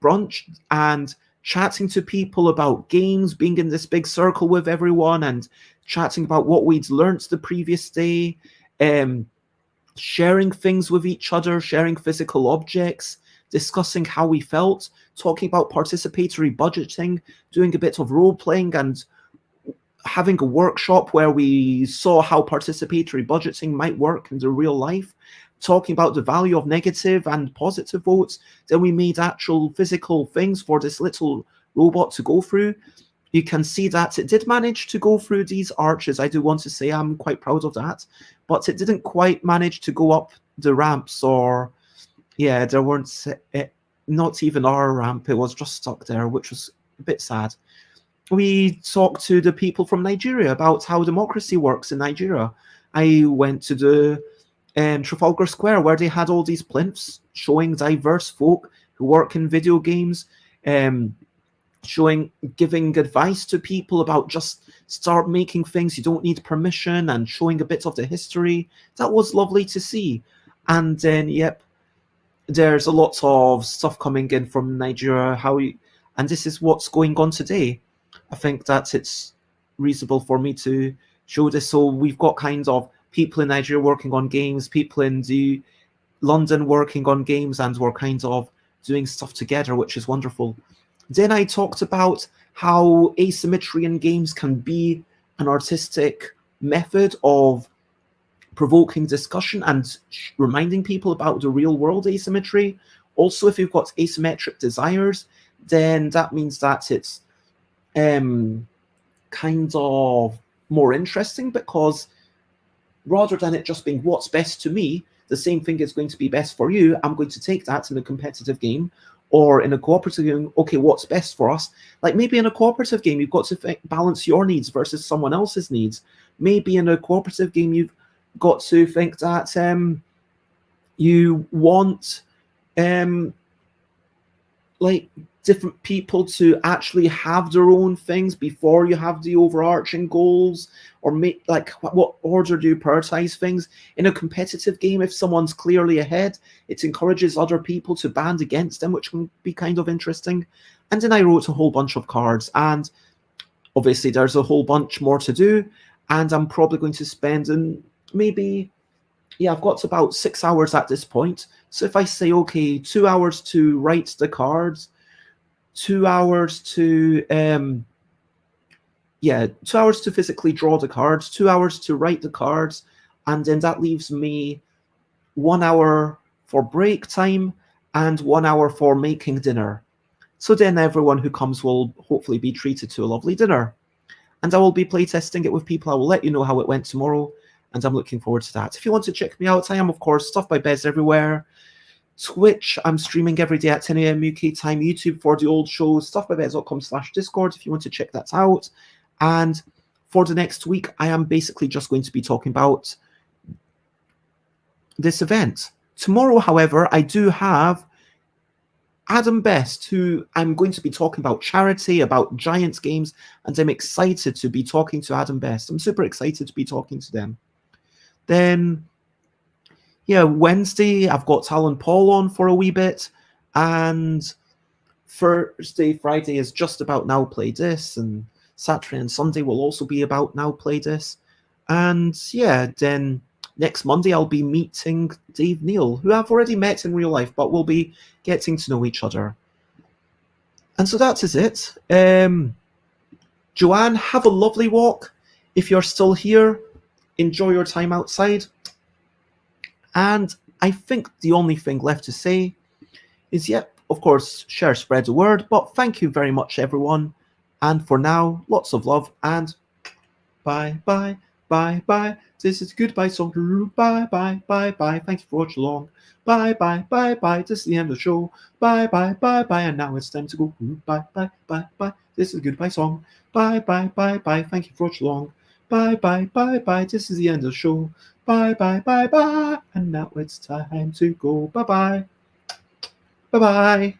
brunch and chatting to people about games, being in this big circle with everyone and chatting about what we'd learnt the previous day, sharing things with each other, sharing physical objects, discussing how we felt, talking about participatory budgeting, doing a bit of role playing, and having a workshop where we saw how participatory budgeting might work in the real life, talking about the value of negative and positive votes. Then we made actual physical things for this little robot to go through. You can see that it did manage to go through these arches. I do want to say I'm quite proud of that, but it didn't quite manage to go up the ramps, or there weren't, not even our ramp. It was just stuck there, which was a bit sad. We talked to the people from Nigeria about how democracy works in Nigeria. I went to the Trafalgar Square, where they had all these plinths showing diverse folk who work in video games, giving advice to people about just start making things. You don't need permission, and showing a bit of the history. That was lovely to see. And then, there's a lot of stuff coming in from Nigeria. And this is what's going on today. I think that it's reasonable for me to show this. So we've got kind of people in Nigeria working on games, people in the London working on games, and we're kind of doing stuff together, which is wonderful. Then I talked about how asymmetry in games can be an artistic method of provoking discussion and reminding people about the real world asymmetry. Also, if you've got asymmetric desires, then that means that it's kind of more interesting, because rather than it just being what's best to me, the same thing is going to be best for you. I'm going to take that in a competitive game or in a cooperative game. Okay, what's best for us? Like maybe in a cooperative game, you've got to balance your needs versus someone else's needs. Maybe in a cooperative game, you've got to think that you want like different people to actually have their own things before you have the overarching goals, or make like what order do you prioritize things. In a competitive game, if someone's clearly ahead, it encourages other people to band against them, which can be kind of interesting. And then I wrote a whole bunch of cards, and obviously there's a whole bunch more to do, and I'm probably going to spend maybe, yeah, I've got about 6 hours at this point. So if I say, okay, 2 hours to write the cards, 2 hours to 2 hours to physically draw the cards, 2 hours to write the cards, and then that leaves me 1 hour for break time and 1 hour for making dinner. So then everyone who comes will hopefully be treated to a lovely dinner. And I will be playtesting it with people. I will let you know how it went tomorrow, and I'm looking forward to that. If you want to check me out, I am, of course, Stuff by Bez everywhere. Twitch, I'm streaming every day at 10 a.m. UK time. YouTube for the old shows, stuffbybez.com/Discord if you want to check that out. And for the next week, I am basically just going to be talking about this event. Tomorrow, however, I do have Adam Best, who I'm going to be talking about charity, about Giants games, and I'm excited to be talking to Adam Best. I'm super excited to be talking to them. Then, yeah, Wednesday, I've got Alan Paul on for a wee bit, and Thursday, Friday is just about Now Play This, and Saturday and Sunday will also be about Now Play This. And yeah, then next Monday I'll be meeting Dave Neal, who I've already met in real life, but we'll be getting to know each other. And so that is it. Joanne, have a lovely walk. If you're still here, enjoy your time outside. And I think the only thing left to say is, of course, share, spread the word. But thank you very much, everyone. And for now, lots of love and bye, bye, bye, bye. This is a goodbye song. Bye, bye, bye, bye. Thank you for watching along. Bye, bye, bye, bye. This is the end of the show. Bye, bye, bye, bye. And now it's time to go. Bye, bye, bye, bye. This is a goodbye song. Bye, bye, bye, bye. Thank you for watching along. Bye, bye, bye, bye. This is the end of the show. Bye, bye, bye, bye. And now it's time to go. Bye, bye. Bye-bye.